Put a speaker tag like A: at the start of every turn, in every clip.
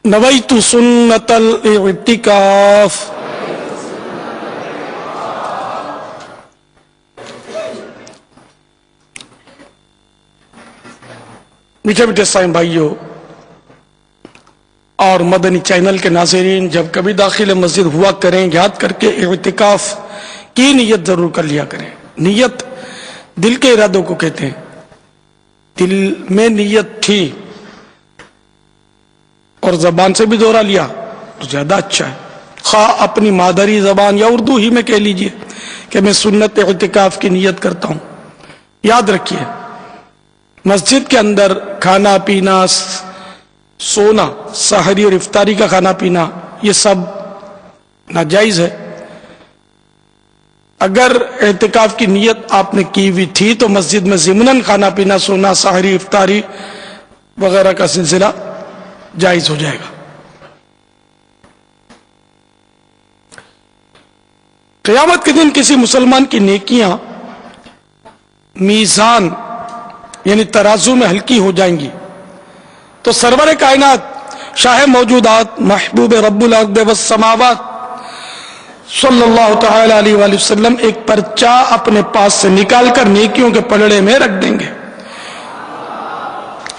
A: نویت سنت الاعتکاف۔ میٹھے میٹھے سائیں بھائیوں اور مدنی چینل کے ناظرین، جب کبھی داخل مسجد ہوا کریں یاد کر کے اعتکاف کی نیت ضرور کر لیا کریں۔ نیت دل کے ارادوں کو کہتے ہیں۔ دل میں نیت تھی اور زبان سے بھی دہرا لیا تو زیادہ اچھا ہے، خواہ اپنی مادری زبان یا اردو ہی میں کہہ لیجئے کہ میں سنت اعتکاف کی نیت کرتا ہوں۔ یاد رکھیے، مسجد کے اندر کھانا پینا، سونا، سحری اور افطاری کا کھانا پینا، یہ سب ناجائز ہے۔ اگر اعتکاف کی نیت آپ نے کی ہوئی تھی تو مسجد میں ضمناً کھانا پینا، سونا، سحری، افطاری وغیرہ کا سلسلہ جائز ہو جائے گا۔ قیامت کے دن کسی مسلمان کی نیکیاں میزان یعنی ترازو میں ہلکی ہو جائیں گی تو سرور کائنات، شاہ موجودات، محبوب رب الارض والسماوات صلی اللہ تعالی علیہ وآلہ وسلم ایک پرچہ اپنے پاس سے نکال کر نیکیوں کے پلڑے میں رکھ دیں گے،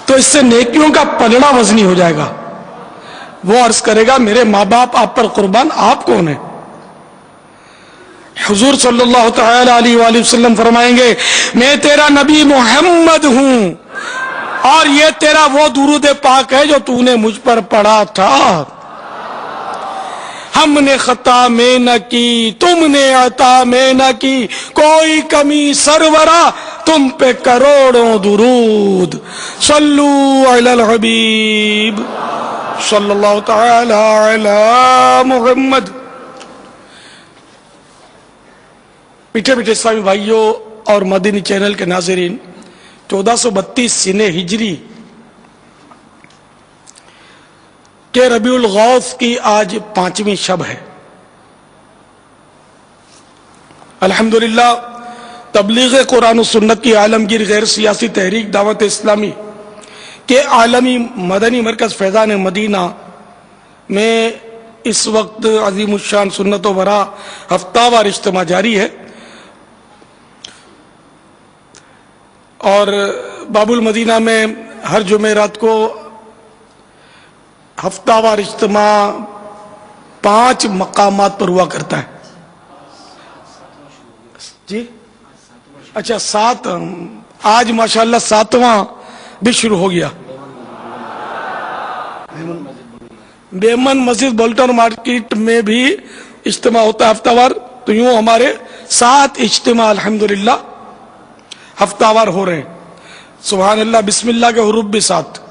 A: تو اس سے نیکیوں کا پلڑا وزنی ہو جائے گا۔ وہ عرض کرے گا، میرے ماں باپ آپ پر قربان، آپ کون ہیں؟ حضور صلی اللہ تعالی علیہ وآلہ وسلم فرمائیں گے، میں تیرا نبی محمد ہوں اور یہ تیرا وہ درود پاک ہے جو تو نے مجھ پر پڑھا تھا۔ ہم نے خطا میں نہ کی، تم نے عطا میں نہ کی، کوئی کمی سرورا تم پہ کروڑوں درود، صلو علی الحبیب صلی اللہ تعالی علی محمد۔ میٹھے میٹھے اسلامی بھائیوں اور مدنی چینل کے ناظرین، 1432 سنہ ہجری کہ ربیع الغوث کی آج 5ویں شب ہے۔ الحمدللہ تبلیغ قرآن و سنت کی عالمگیر غیر سیاسی تحریک دعوت اسلامی کے عالمی مدنی مرکز فیضان مدینہ میں اس وقت عظیم الشان سنت و برا ہفتہ وار اجتماع جاری ہے، اور باب المدینہ میں ہر جمعرات کو ہفتہ وار اجتماع 5 مقامات پر ہوا کرتا ہے۔ جی اچھا 7، آج ماشاءاللہ 7واں بھی شروع ہو گیا۔ بیمن مسجد بولٹن مارکیٹ میں بھی اجتماع ہوتا ہے ہفتہ وار، تو یوں ہمارے 7 اجتماع الحمدللہ ہفتہ وار ہو رہے ہیں۔ سبحان اللہ، بسم اللہ کے حروف بھی 7۔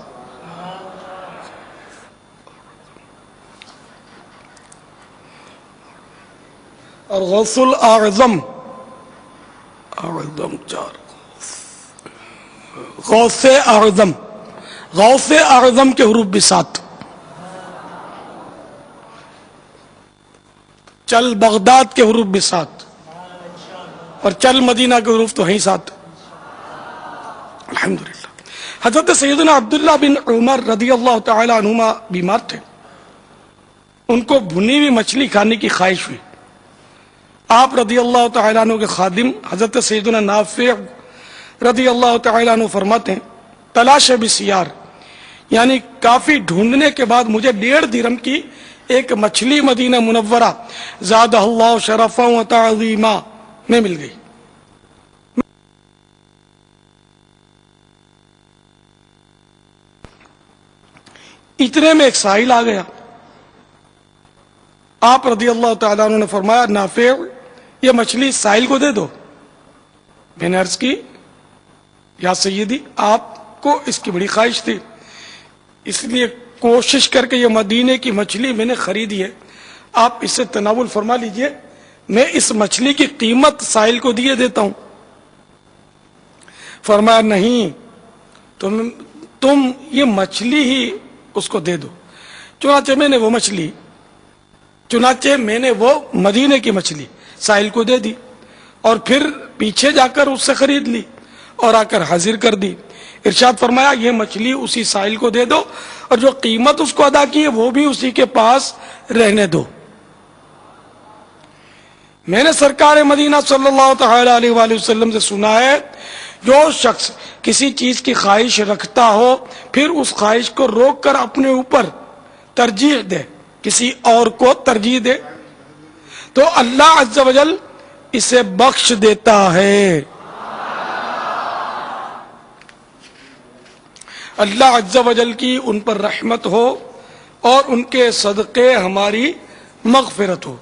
A: اور غوث الاعظم 4، غوث اعظم کے حروف بھی 7۔ چل بغداد کے حروف بھی 7، اور چل مدینہ کے حروف تو ہیں 7۔ الحمدللہ۔ حضرت سیدنا عبداللہ بن عمر رضی اللہ تعالی عنہما بیمار تھے، ان کو بھنی ہوئی مچھلی کھانے کی خواہش ہوئی۔ آپ رضی اللہ تعالیٰ عنہ کے خادم حضرت سیدنا نافع رضی اللہ تعالیٰ عنہ فرماتے ہیں، تلاش بسیار، یعنی کافی ڈھونڈنے کے بعد مجھے 1.5 درہم کی ایک مچھلی مدینہ منورہ زادہ اللہ شرفا و تعظیما میں مل گئی۔ اتنے میں ایک سائل آ گیا، آپ رضی اللہ تعالیٰ عنہ نے فرمایا، نافع یہ مچھلی سائل کو دے دو۔ میں نے عرض کی، یا سیدی آپ کو اس کی بڑی خواہش تھی، اس لیے کوشش کر کے یہ مدینے کی مچھلی میں نے خریدی ہے، آپ اسے تناول فرما لیجئے، میں اس مچھلی کی قیمت سائل کو دیے دیتا ہوں۔ فرمایا نہیں، تم یہ مچھلی ہی اس کو دے دو۔ چنانچہ میں نے وہ مدینے کی مچھلی سائل کو دے دی، اور پھر پیچھے جا کر اس سے خرید لی اور آ کر حاضر کر دی۔ ارشاد فرمایا، یہ مچھلی اسی سائل کو دے دو اور جو قیمت اس کو ادا کی ہے وہ بھی اسی کے پاس رہنے دو۔ میں نے سرکار مدینہ صلی اللہ تعالی علیہ وآلہ وسلم سے سنا ہے، جو شخص کسی چیز کی خواہش رکھتا ہو پھر اس خواہش کو روک کر اپنے اوپر ترجیح دے، کسی اور کو ترجیح دے، تو اللہ عز و جل اسے بخش دیتا ہے۔ اللہ عز و جل کی ان پر رحمت ہو اور ان کے صدقے ہماری مغفرت ہو۔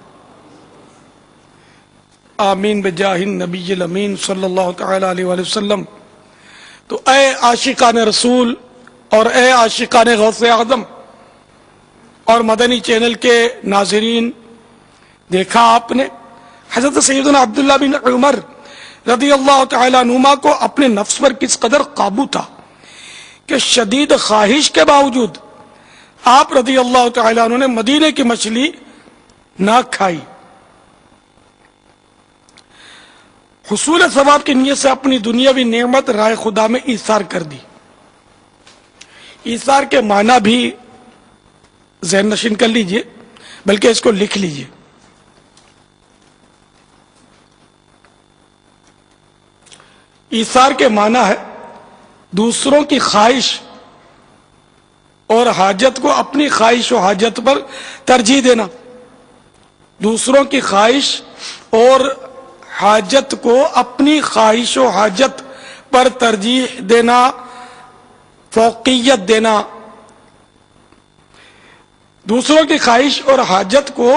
A: آمین بجاہ النبی الامین صلی اللہ تعالی علیہ وآلہ وسلم۔ تو اے عاشقان رسول اور اے عاشقان غوث اعظم اور مدنی چینل کے ناظرین، دیکھا آپ نے حضرت سیدنا عبداللہ بن عمر رضی اللہ تعالیٰ عنہما کو اپنے نفس پر کس قدر قابو تھا کہ شدید خواہش کے باوجود آپ رضی اللہ تعالیٰ عنہ نے مدینے کی مچھلی نہ کھائی، حصول ثواب کی نیت سے اپنی دنیاوی نعمت رائے خدا میں ایثار کر دی۔ ایثار کے معنی بھی ذہن نشین کر لیجئے، بلکہ اس کو لکھ لیجئے۔ ایثار کے معنی ہے دوسروں کی خواہش اور حاجت کو اپنی خواہش و حاجت پر ترجیح دینا، دوسروں کی خواہش اور حاجت کو اپنی خواہش و حاجت پر ترجیح دینا، فوقیت دینا، دوسروں کی خواہش اور حاجت کو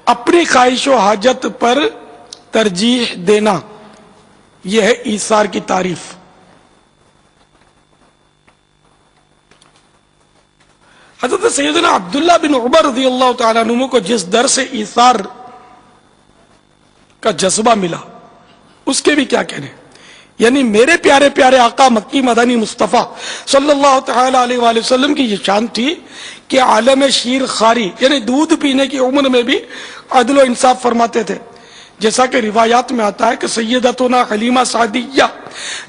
A: اپنی خواہش و حاجت پر ترجیح دینا، یہ ہے ایثار کی تعریف۔ حضرت سیدنا عبداللہ بن عمر رضی اللہ تعالیٰ عنہ کو جس در سے ایثار کا جذبہ ملا اس کے بھی کیا کہنے، یعنی میرے پیارے پیارے آقا مکی مدنی مصطفیٰ صلی اللہ تعالی علیہ وآلہ وسلم کی یہ شان تھی کہ عالم شیر خاری یعنی دودھ پینے کی عمر میں بھی عدل و انصاف فرماتے تھے، جیسا کہ روایات میں آتا ہے کہ سیدتنا حلیمہ سعدیہ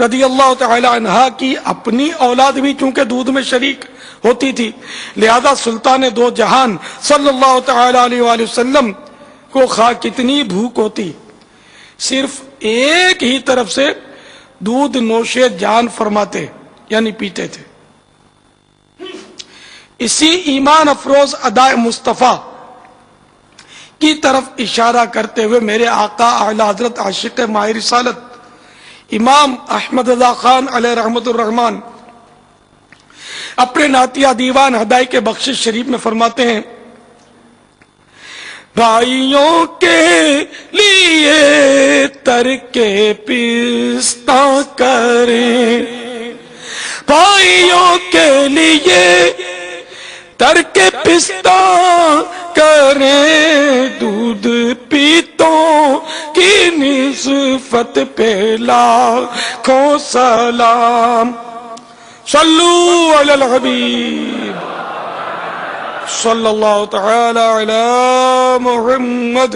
A: رضی اللہ تعالی عنہا کی اپنی اولاد بھی چونکہ دودھ میں شریک ہوتی تھی، لہذا سلطان دو جہان صلی اللہ تعالی علیہ وآلہ وسلم کو خواہ کتنی بھوک ہوتی، صرف ایک ہی طرف سے دودھ نوش جان فرماتے یعنی پیتے تھے۔ اسی ایمان افروز ادائے مصطفیٰ کی طرف اشارہ کرتے ہوئے میرے آقا اعلی حضرت عاشق ماہ رسالت امام احمد رضا خان علیہ رحمت الرحمن اپنے نعتیہ دیوان ہدایت کے بخشش شریف میں فرماتے ہیں، بھائیوں کے لیے ترک پستہ کریں، بھائیوں کے لیے ترک پستہ کریں، دودھ پیتوں کی نسبت پہ لاکھوں سلام، صلو علی الحبیب صلی اللہ تعالی علی محمد۔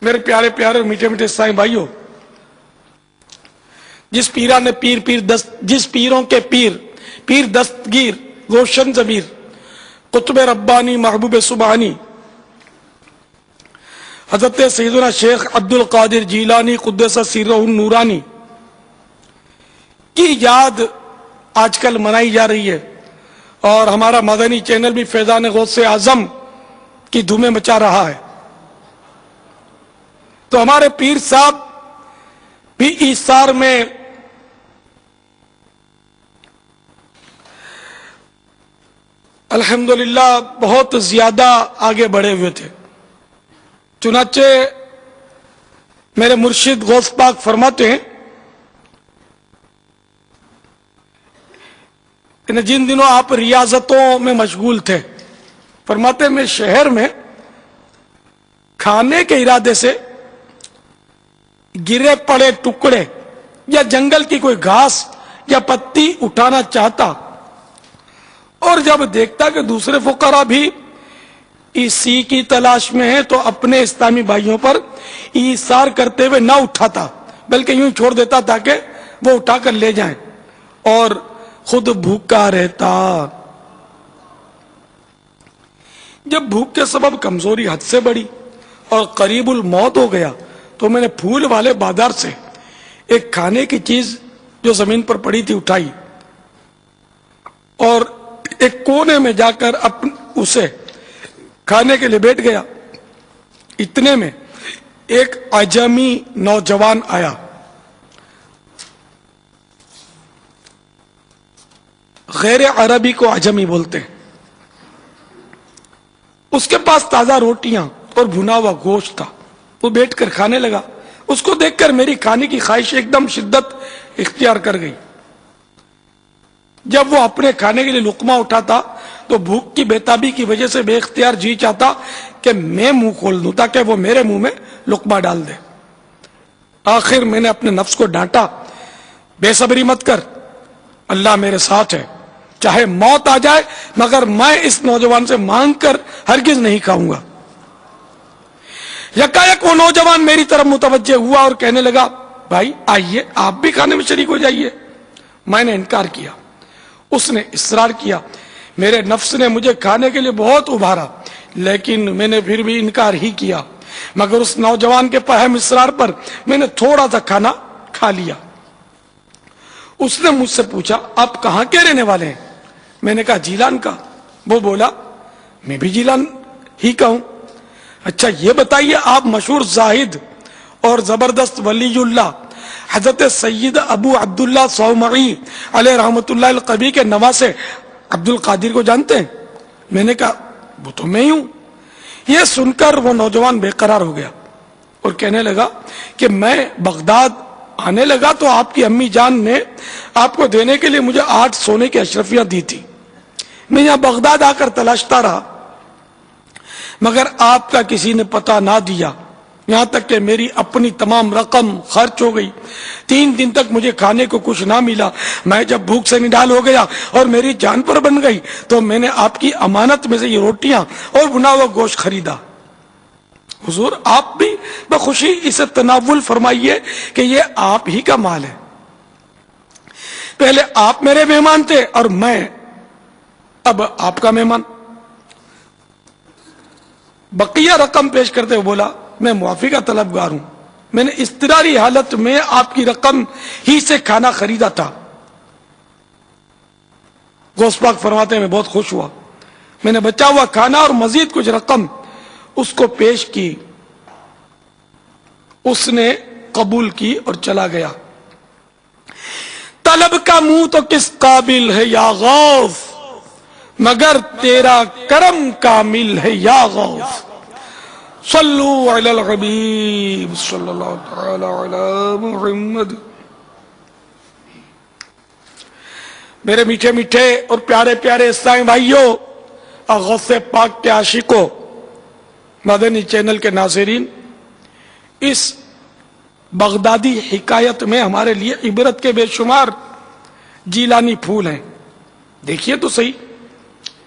A: میرے پیارے پیارے میٹھے میٹھے سائیں بھائیوں، جس پیران نے جس پیروں کے پیر دستگیر روشن ضمیر قطب ربانی محبوب سبحانی حضرت سیدنا شیخ عبد القادر جیلانی قدس سرہ النورانی کی یاد آج کل منائی جا رہی ہے، اور ہمارا مدنی چینل بھی فیضان غوث اعظم کی دھومیں مچا رہا ہے، تو ہمارے پیر صاحب بھی ایثار میں الحمدللہ بہت زیادہ آگے بڑھے ہوئے تھے۔ چنانچہ میرے مرشد غوث پاک فرماتے ہیں کہ جن دنوں آپ ریاضتوں میں مشغول تھے، فرماتے میں شہر میں کھانے کے ارادے سے گرے پڑے ٹکڑے یا جنگل کی کوئی گھاس یا پتی اٹھانا چاہتا، اور جب دیکھتا کہ دوسرے فقراء بھی اسی کی تلاش میں ہیں تو اپنے اسلامی بھائیوں پر ایثار کرتے ہوئے نہ اٹھاتا، بلکہ یوں چھوڑ دیتا تاکہ وہ اٹھا کر لے جائیں، اور خود بھوکا رہتا۔ جب بھوک کے سبب کمزوری حد سے بڑھی اور قریب الموت ہو گیا تو میں نے پھول والے بازار سے ایک کھانے کی چیز جو زمین پر پڑی تھی اٹھائی اور ایک کونے میں جا کر اسے کھانے کے لیے بیٹھ گیا۔ اتنے میں ایک عجمی نوجوان آیا، غیر عربی کو عجمی بولتے ہیں۔ اس کے پاس تازہ روٹیاں اور بھنا ہوا گوشت تھا، وہ بیٹھ کر کھانے لگا۔ اس کو دیکھ کر میری کھانے کی خواہش ایک دم شدت اختیار کر گئی۔ جب وہ اپنے کھانے کے لیے لقمہ اٹھاتا تو بھوک کی بےتابی کی وجہ سے بے اختیار جی چاہتا کہ میں منہ کھول دوں تاکہ وہ میرے منہ میں لقمہ ڈال دے۔ آخر میں نے اپنے نفس کو ڈانٹا، بے صبری مت کر، اللہ میرے ساتھ ہے، چاہے موت آ جائے مگر میں اس نوجوان سے مانگ کر ہرگز نہیں کھاؤں گا۔ یکایک وہ نوجوان میری طرف متوجہ ہوا اور کہنے لگا، بھائی آئیے آپ بھی کھانے میں شریک ہو جائیے۔ میں نے انکار کیا، اس نے اصرار کیا۔ میرے نفس نے مجھے کھانے کے لیے بہت ابھارا لیکن میں نے پھر بھی انکار ہی کیا، مگر اس نوجوان کے پہم اصرار پر میں نے تھوڑا سا کھانا کھا لیا۔ اس نے مجھ سے پوچھا، آپ کہاں کے رہنے والے ہیں؟ میں نے کہا جیلان کا۔ وہ بولا، میں بھی جیلان ہی کا ہوں۔ اچھا یہ بتائیے، آپ مشہور زاہد اور زبردست ولی اللہ حضرت سید ابو عبداللہ صومعی علیہ رحمت اللہ القبی کے نواسے عبد القادر کو جانتے ہیں؟ میں نے کہا وہ تو میں ہی ہوں۔ یہ سن کر وہ نوجوان بے قرار ہو گیا اور کہنے لگا کہ میں بغداد آنے لگا تو آپ کی امی جان نے آپ کو دینے کے لیے مجھے 8 سونے کی اشرفیاں دی تھی۔ میں یہاں بغداد آ کر تلاشتا رہا مگر آپ کا کسی نے پتہ نہ دیا، یہاں تک کہ میری اپنی تمام رقم خرچ ہو گئی۔ 3 دن تک مجھے کھانے کو کچھ نہ ملا۔ میں جب بھوک سے نڈال ہو گیا اور میری جان پر بن گئی تو میں نے آپ کی امانت میں سے یہ روٹیاں اور بنا ہوا گوشت خریدا۔ حضور آپ بھی بخوشی اسے تناول فرمائیے کہ یہ آپ ہی کا مال ہے۔ پہلے آپ میرے مہمان تھے اور میں اب آپ کا مہمان۔ بقیہ رقم پیش کرتے ہوئے بولا، میں معافی کا طلبگار ہوں، میں نے اضطراری حالت میں آپ کی رقم ہی سے کھانا خریدا تھا۔ غوث پاک فرماتے ہیں میں بہت خوش ہوا، میں نے بچا ہوا کھانا اور مزید کچھ رقم اس کو پیش کی، اس نے قبول کی اور چلا گیا۔ طلب کا منہ تو کس قابل ہے یا غوث، مگر تیرا کرم کامل ہے یا غوث۔ صلو علی الحبیب صلی اللہ تعالی علی محمد۔ میرے میٹھے میٹھے اور پیارے پیارے اسلامی بھائیوں اور غوث پاک کے عاشقوں، مدنی چینل کے ناظرین، اس بغدادی حکایت میں ہمارے لیے عبرت کے بے شمار جیلانی پھول ہیں۔ دیکھیے تو صحیح،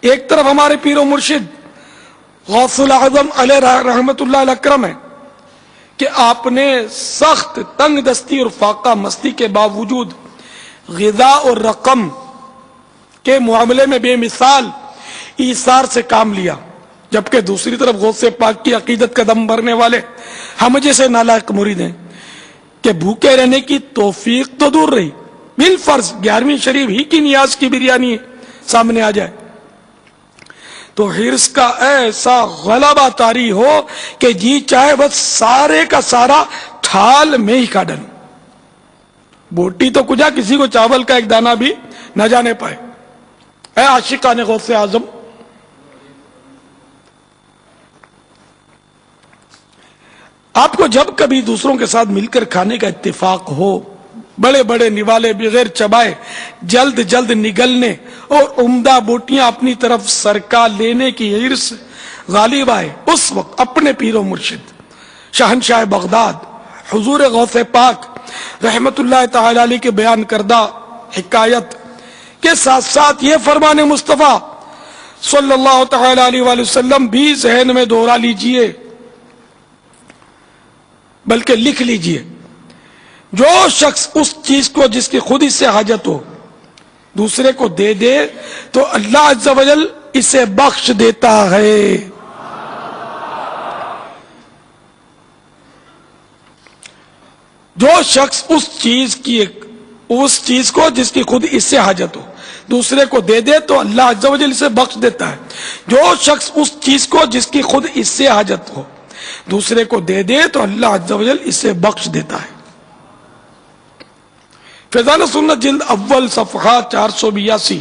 A: ایک طرف ہمارے پیر و مرشد غوث الاعظم علیہ رحمت اللہ الاکرم ہے کہ آپ نے سخت تنگ دستی اور فاقہ مستی کے باوجود غذا اور رقم کے معاملے میں بے مثال ایثار سے کام لیا، جبکہ دوسری طرف غوث پاک کی عقیدت کا دم بھرنے والے ہم جیسے نالائق مرید ہیں کہ بھوکے رہنے کی توفیق تو دور رہی، بالفرض 11ویں شریف ہی کی نیاز کی بریانی سامنے آ جائے تو حرص کا ایسا غلبہ طاری ہو کہ جی چاہے بس سارے کا سارا تھال میں ہی کھا ڈالوں۔ بوٹی تو کجا، کسی کو چاول کا ایک دانہ بھی نہ جانے پائے۔ اے عاشقان غوث اعظم، آپ کو جب کبھی دوسروں کے ساتھ مل کر کھانے کا اتفاق ہو، بڑے بڑے نوالے بغیر چبائے جلد جلد نگلنے اور عمدہ بوٹیاں اپنی طرف سرکا لینے کی حرص غالب آئے، اس وقت اپنے پیر و مرشد شہنشاہ بغداد حضور غوث پاک رحمت اللہ تعالی علیہ کے بیان کردہ حکایت کے ساتھ ساتھ یہ فرمان مصطفیٰ صلی اللہ تعالی علیہ وآلہ وسلم بھی ذہن میں دوہرا لیجئے، بلکہ لکھ لیجئے۔ جو شخص اس چیز کو جس کی خود اس سے حاجت ہو دوسرے کو دے دے تو اللہ عز و جل اسے بخش دیتا ہے. جو شخص اس چیز کو جس کی خود اس سے حاجت ہو دوسرے کو دے دے تو اللہ عز و جل اسے بخش دیتا ہے. جو شخص اس چیز کو جس کی خود اس سے حاجت ہو دوسرے کو دے دے تو اللہ عز و جل اسے بخش دیتا ہے. فیضان سنت جلد اول صفحہ 482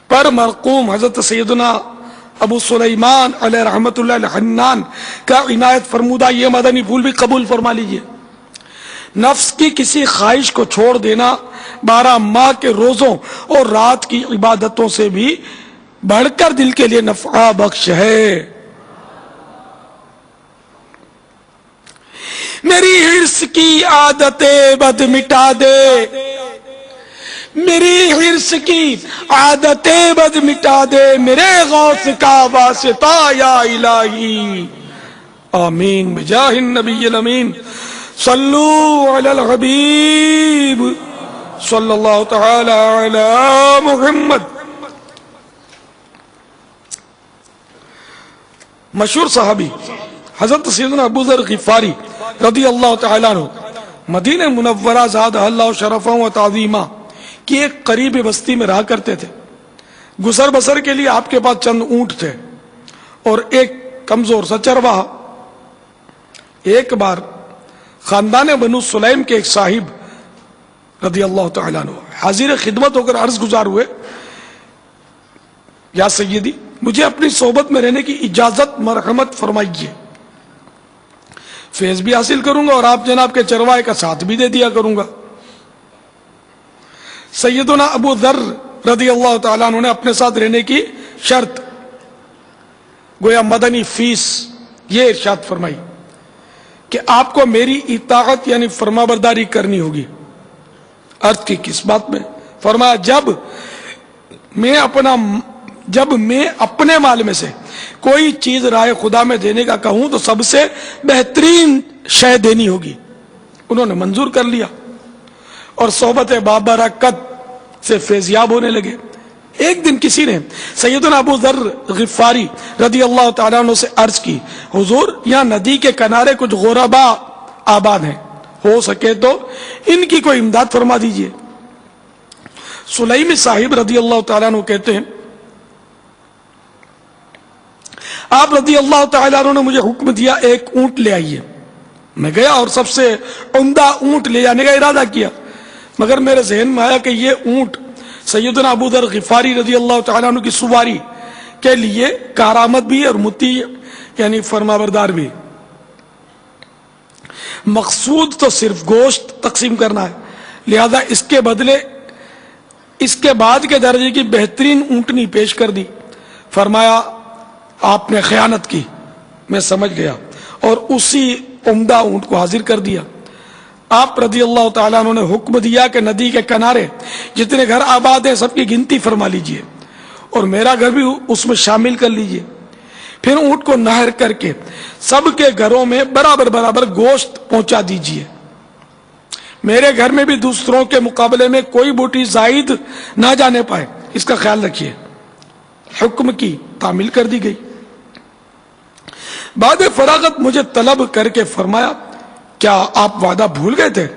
A: پر مرقوم حضرت سیدنا ابو سلیمان علیہ رحمت اللہ الحنان کا عنایت فرمودہ یہ مدنی پھول بھی قبول فرما لیجئے. نفس کی کسی خواہش کو چھوڑ دینا 12 ماہ کے روزوں اور رات کی عبادتوں سے بھی بڑھ کر دل کے لیے نفع بخش ہے. میری حرص کی عادت بد مٹا دے، میری حرص کی عادت بد مٹا دے، میرے غوث کا واسطہ یا الہی. آمین بجاہ النبی الامین صلو علی الحبیب صلی اللہ تعالی علی محمد. مشہور صحابی حضرت سیدنا ابو ذر غفاری رضی اللہ تعالیٰ عنہ مدینہ منورہ زادہ اللہ شرفا و تعظیما کی ایک قریب بستی میں رہا کرتے تھے. گزر بسر کے لیے آپ کے پاس چند اونٹ تھے اور ایک کمزور سا چرواہا. ایک بار خاندان بنو سلیم کے ایک صاحب رضی اللہ تعالیٰ عنہ حاضر خدمت ہو کر عرض گزار ہوئے، یا سیدی مجھے اپنی صحبت میں رہنے کی اجازت مرحمت فرمائیے، فیض بھی حاصل کروں گا اور آپ جناب کے چروائے کا ساتھ بھی دے دیا کروں گا. سیدنا ابو ذر رضی اللہ تعالیٰ عنہ نے اپنے ساتھ رہنے کی شرط گویا مدنی فیس یہ ارشاد فرمائی کہ آپ کو میری اطاعت یعنی فرما برداری کرنی ہوگی. عرض کی کس بات میں؟ فرمایا جب میں اپنے مال میں سے کوئی چیز رائے خدا میں دینے کا کہوں تو سب سے بہترین شے دینی ہوگی. انہوں نے منظور کر لیا اور صحبت بابرکت سے فیضیاب ہونے لگے. ایک دن کسی نے سیدنا ابو ذر غفاری رضی اللہ تعالیٰ عنہ سے عرض کی، حضور یہاں ندی کے کنارے کچھ غربا آباد ہیں، ہو سکے تو ان کی کوئی امداد فرما دیجئے. سلیمی صاحب رضی اللہ تعالیٰ عنہ کہتے ہیں آپ رضی اللہ تعالیٰ عنہ نے مجھے حکم دیا ایک اونٹ لے آئیے. میں گیا اور سب سے عمدہ اونٹ لے جانے کا ارادہ کیا، مگر میرے ذہن میں آیا کہ یہ اونٹ سیدنا ابو ذر غفاری رضی اللہ تعالیٰ عنہ کی سواری کے لیے کارآمد بھی اور مطیع یعنی فرما بردار بھی. مقصود تو صرف گوشت تقسیم کرنا ہے، لہذا اس کے بدلے اس کے بعد کے درجے کی بہترین اونٹنی پیش کر دی. فرمایا آپ نے خیانت کی، میں سمجھ گیا اور اسی عمدہ اونٹ کو حاضر کر دیا. آپ رضی اللہ تعالیٰ عنہ نے حکم دیا کہ ندی کے کنارے جتنے گھر آباد ہیں سب کی گنتی فرما لیجئے اور میرا گھر بھی اس میں شامل کر لیجئے. پھر اونٹ کو نہر کر کے سب کے گھروں میں برابر برابر گوشت پہنچا دیجئے. میرے گھر میں بھی دوسروں کے مقابلے میں کوئی بوٹی زائد نہ جانے پائے، اس کا خیال رکھیے. حکم کی تعمیل کر دی گئی. بعد فراغت مجھے طلب کر کے فرمایا کیا آپ وعدہ بھول گئے تھے؟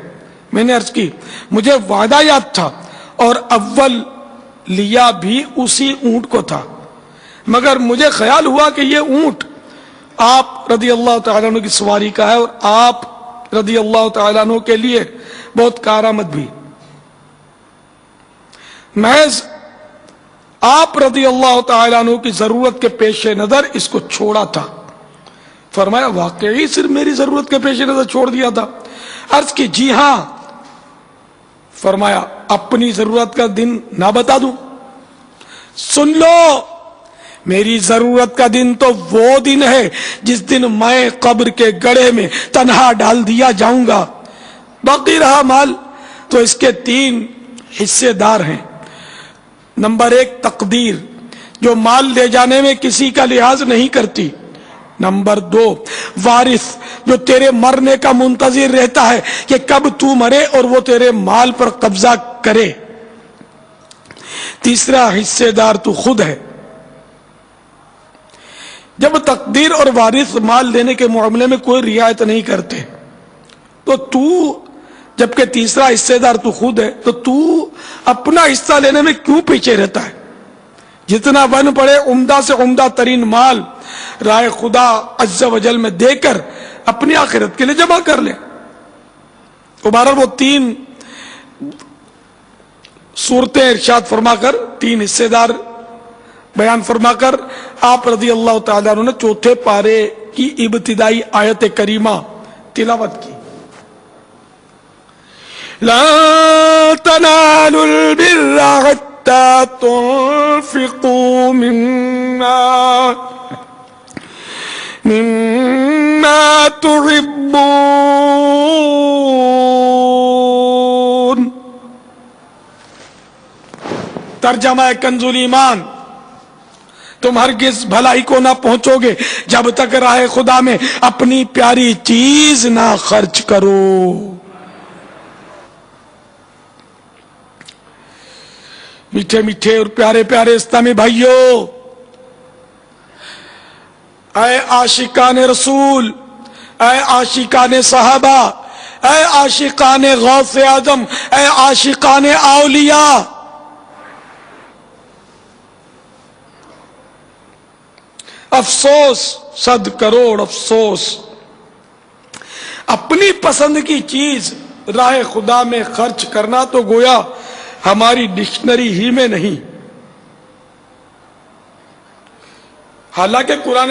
A: میں نے عرض کی مجھے وعدہ یاد تھا اور اول لیا بھی اسی اونٹ کو تھا، مگر مجھے خیال ہوا کہ یہ اونٹ آپ رضی اللہ تعالیٰ عنہ کی سواری کا ہے اور آپ رضی اللہ تعالیٰ عنہ کے لیے بہت کارآمد بھی. محض آپ رضی اللہ تعالیٰ عنہ کی ضرورت کے پیش نظر اس کو چھوڑا تھا. فرمایا واقعی صرف میری ضرورت کے پیش نظر چھوڑ دیا تھا؟ عرض کی جی ہاں. فرمایا اپنی ضرورت کا دن نہ بتا دوں؟ سن لو، میری ضرورت کا دن تو وہ دن ہے جس دن میں قبر کے گڑھے میں تنہا ڈال دیا جاؤں گا. باقی رہا مال تو اس کے 3 حصے دار ہیں. نمبر 1 تقدیر جو مال لے جانے میں کسی کا لحاظ نہیں کرتی. نمبر 2 وارث جو تیرے مرنے کا منتظر رہتا ہے کہ کب تو مرے اور وہ تیرے مال پر قبضہ کرے. تیسرا حصے دار تو خود ہے۔ جب تقدیر اور وارث مال دینے کے معاملے میں کوئی رعایت نہیں کرتے تو جبکہ تیسرا حصے دار تو خود ہے تو اپنا حصہ لینے میں کیوں پیچھے رہتا ہے؟ جتنا بن پڑے عمدہ سے عمدہ ترین مال راہ خدا عز و جل میں دے کر اپنی آخرت کے لیے جمع کر لے۔ بہرحال وہ 3 صورتیں ارشاد فرما کر، 3 حصے دار بیان فرما کر آپ رضی اللہ تعالیٰ عنہ نے چوتھے پارے کی ابتدائی آیت کریمہ تلاوت کی۔ لا تنالوا البر حتى تنفقوا مما تحبون۔ ترجمہ کنز الایمان، تم ہرگز بھلائی کو نہ پہنچو گے جب تک راہ خدا میں اپنی پیاری چیز نہ خرچ کرو۔ میٹھے میٹھے اور پیارے پیارے اسلامی بھائیوں، اے عاشقان رسول، اے عاشقان صحابہ، اے عاشقان غوث اعظم، اے عاشقان اولیاء، افسوس، 100 کروڑ افسوس، اپنی پسند کی چیز راہ خدا میں خرچ کرنا تو گویا ہماری ڈکشنری ہی میں نہیں۔ حالانکہ قرآن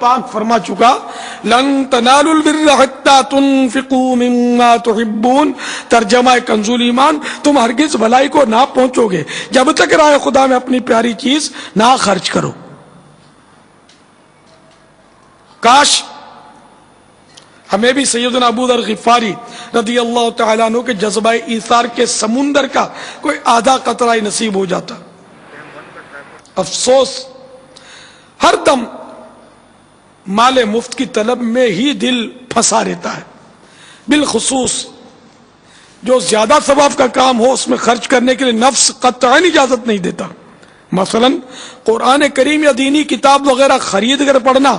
A: پاک فرما چکا لن تنالوا البر حتى تنفقوا مما تحبون۔ ترجمہ کنز الایمان، تم ہرگز بھلائی کو نہ پہنچو گے جب تک راہ خدا میں اپنی پیاری چیز نہ خرچ کرو۔ کاش ہمیں بھی سیدنا ابو ذر غفاری رضی اللہ تعالیٰ عنہ کے جذبہ ایثار کے سمندر کا کوئی آدھا قطرہ ہی نصیب ہو جاتا۔ افسوس، ہر دم مال مفت کی طلب میں ہی دل پھنسا رہتا ہے، بالخصوص جو زیادہ ثواب کا کام ہو اس میں خرچ کرنے کے لیے نفس قطعاً اجازت نہیں دیتا۔ مثلا قرآن کریم یا دینی کتاب وغیرہ خرید کر پڑھنا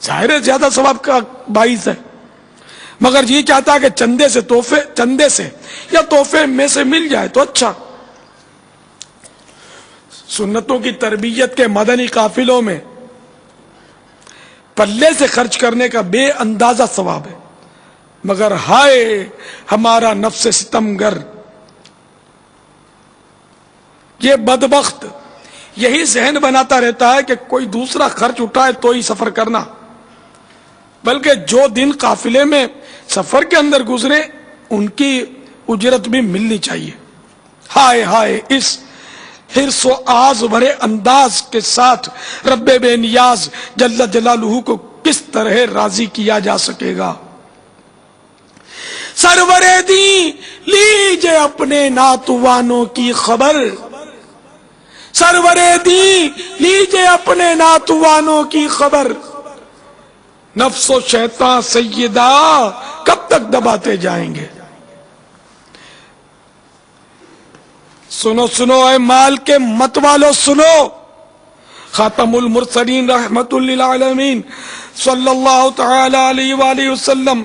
A: ظاہر ہے زیادہ ثواب کا باعث ہے، مگر یہ چاہتا ہے کہ چندے سے یا تحفے میں سے مل جائے تو اچھا۔ سنتوں کی تربیت کے مدنی قافلوں میں پلے سے خرچ کرنے کا بے اندازہ ثواب ہے، مگر ہائے ہمارا نفس ستمگر، یہ بدبخت یہی ذہن بناتا رہتا ہے کہ کوئی دوسرا خرچ اٹھائے تو ہی سفر کرنا، بلکہ جو دن قافلے میں سفر کے اندر گزرے ان کی اجرت بھی ملنی چاہیے۔ ہائے ہائے اس حرص و آز بھرے انداز کے ساتھ رب بے نیاز جل جلالہ کو کس طرح راضی کیا جا سکے گا۔ سرور دی لیجے اپنے ناتوانوں کی خبر، سرور دی لیجے اپنے ناتوانوں کی خبر، نفس و شیطان سیدہ کب تک دباتے جائیں گے۔ سنو سنو اے مال کے مت والو، سنو، خاتم المرسلین رحمت للعالمین صلی اللہ تعالی علیہ وآلہ وسلم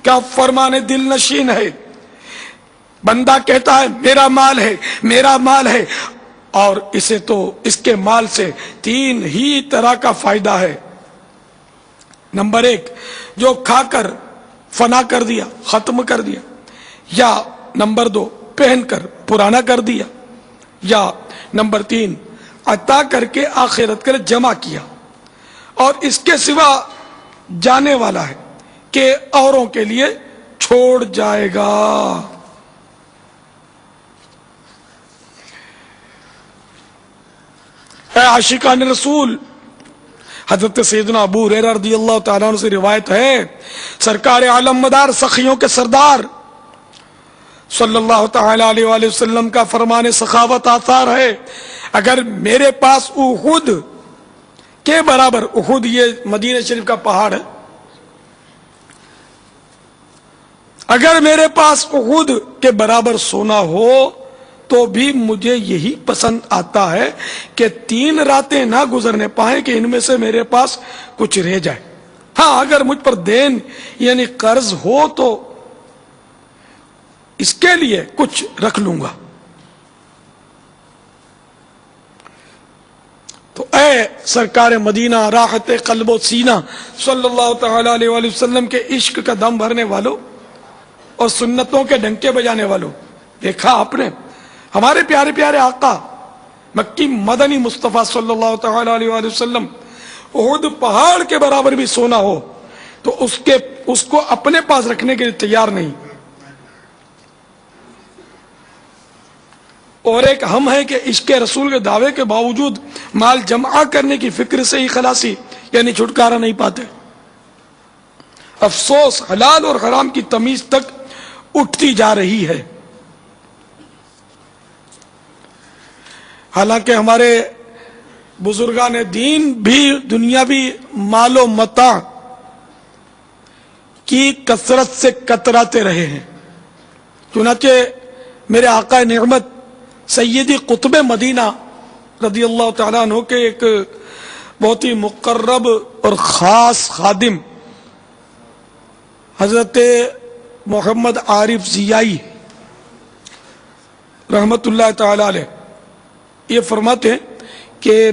A: کیا فرمان دل نشین ہے۔ بندہ کہتا ہے میرا مال ہے، میرا مال ہے، اور اسے تو اس کے مال سے 3 ہی طرح کا فائدہ ہے۔ نمبر 1، جو کھا کر فنا کر دیا، ختم کر دیا، یا نمبر 2 پہن کر پرانا کر دیا، یا نمبر 3 عطا کر کے آخرت کے لیے جمع کیا، اور اس کے سوا جانے والا ہے کہ اوروں کے لیے چھوڑ جائے گا۔ اے عاشقان رسول، حضرت سیدنا ابو ہریرہ رضی اللہ تعالیٰ عنہ سے روایت ہے، سرکار عالم مدار سخیوں کے سردار صلی اللہ تعالیٰ علیہ وآلہ وسلم کا فرمان سخاوت آثار ہے، اگر میرے پاس احد کے برابر، احد یہ مدینہ شریف کا پہاڑ ہے، اگر میرے پاس احد کے برابر سونا ہو تو بھی مجھے یہی پسند آتا ہے کہ 3 راتیں نہ گزرنے پائیں کہ ان میں سے میرے پاس کچھ رہ جائے. ہاں اگر مجھ پر دین یعنی قرض ہو تو اس کے لیے کچھ رکھ لوں گا. تو اے سرکار مدینہ راحت قلب و سینہ صلی اللہ تعالی علیہ وآلہ وسلم کے عشق کا دم بھرنے والوں اور سنتوں کے ڈنکے بجانے والوں، دیکھا آپ نے ہمارے پیارے پیارے آقا مکی مدنی مصطفیٰ صلی اللہ تعالی علیہ وآلہ وسلم احد پہاڑ کے برابر بھی سونا ہو تو اس کو اپنے پاس رکھنے کے لیے تیار نہیں. اور ایک ہم ہے کہ عشق رسول کے دعوے کے باوجود مال جمع کرنے کی فکر سے ہی خلاصی یعنی چھٹکارا نہیں پاتے. افسوس حلال اور حرام کی تمیز تک اٹھتی جا رہی ہے. حالانکہ ہمارے بزرگان دین بھی دنیاوی مال و متاع کی کثرت سے کتراتے رہے ہیں. چنانچہ میرے آقا نعمت سیدی قطب مدینہ رضی اللہ تعالیٰ عنہ کے ایک بہت ہی مقرب اور خاص خادم حضرت محمد عارف ضیائی رحمت اللہ تعالی علیہ یہ فرماتے ہیں کہ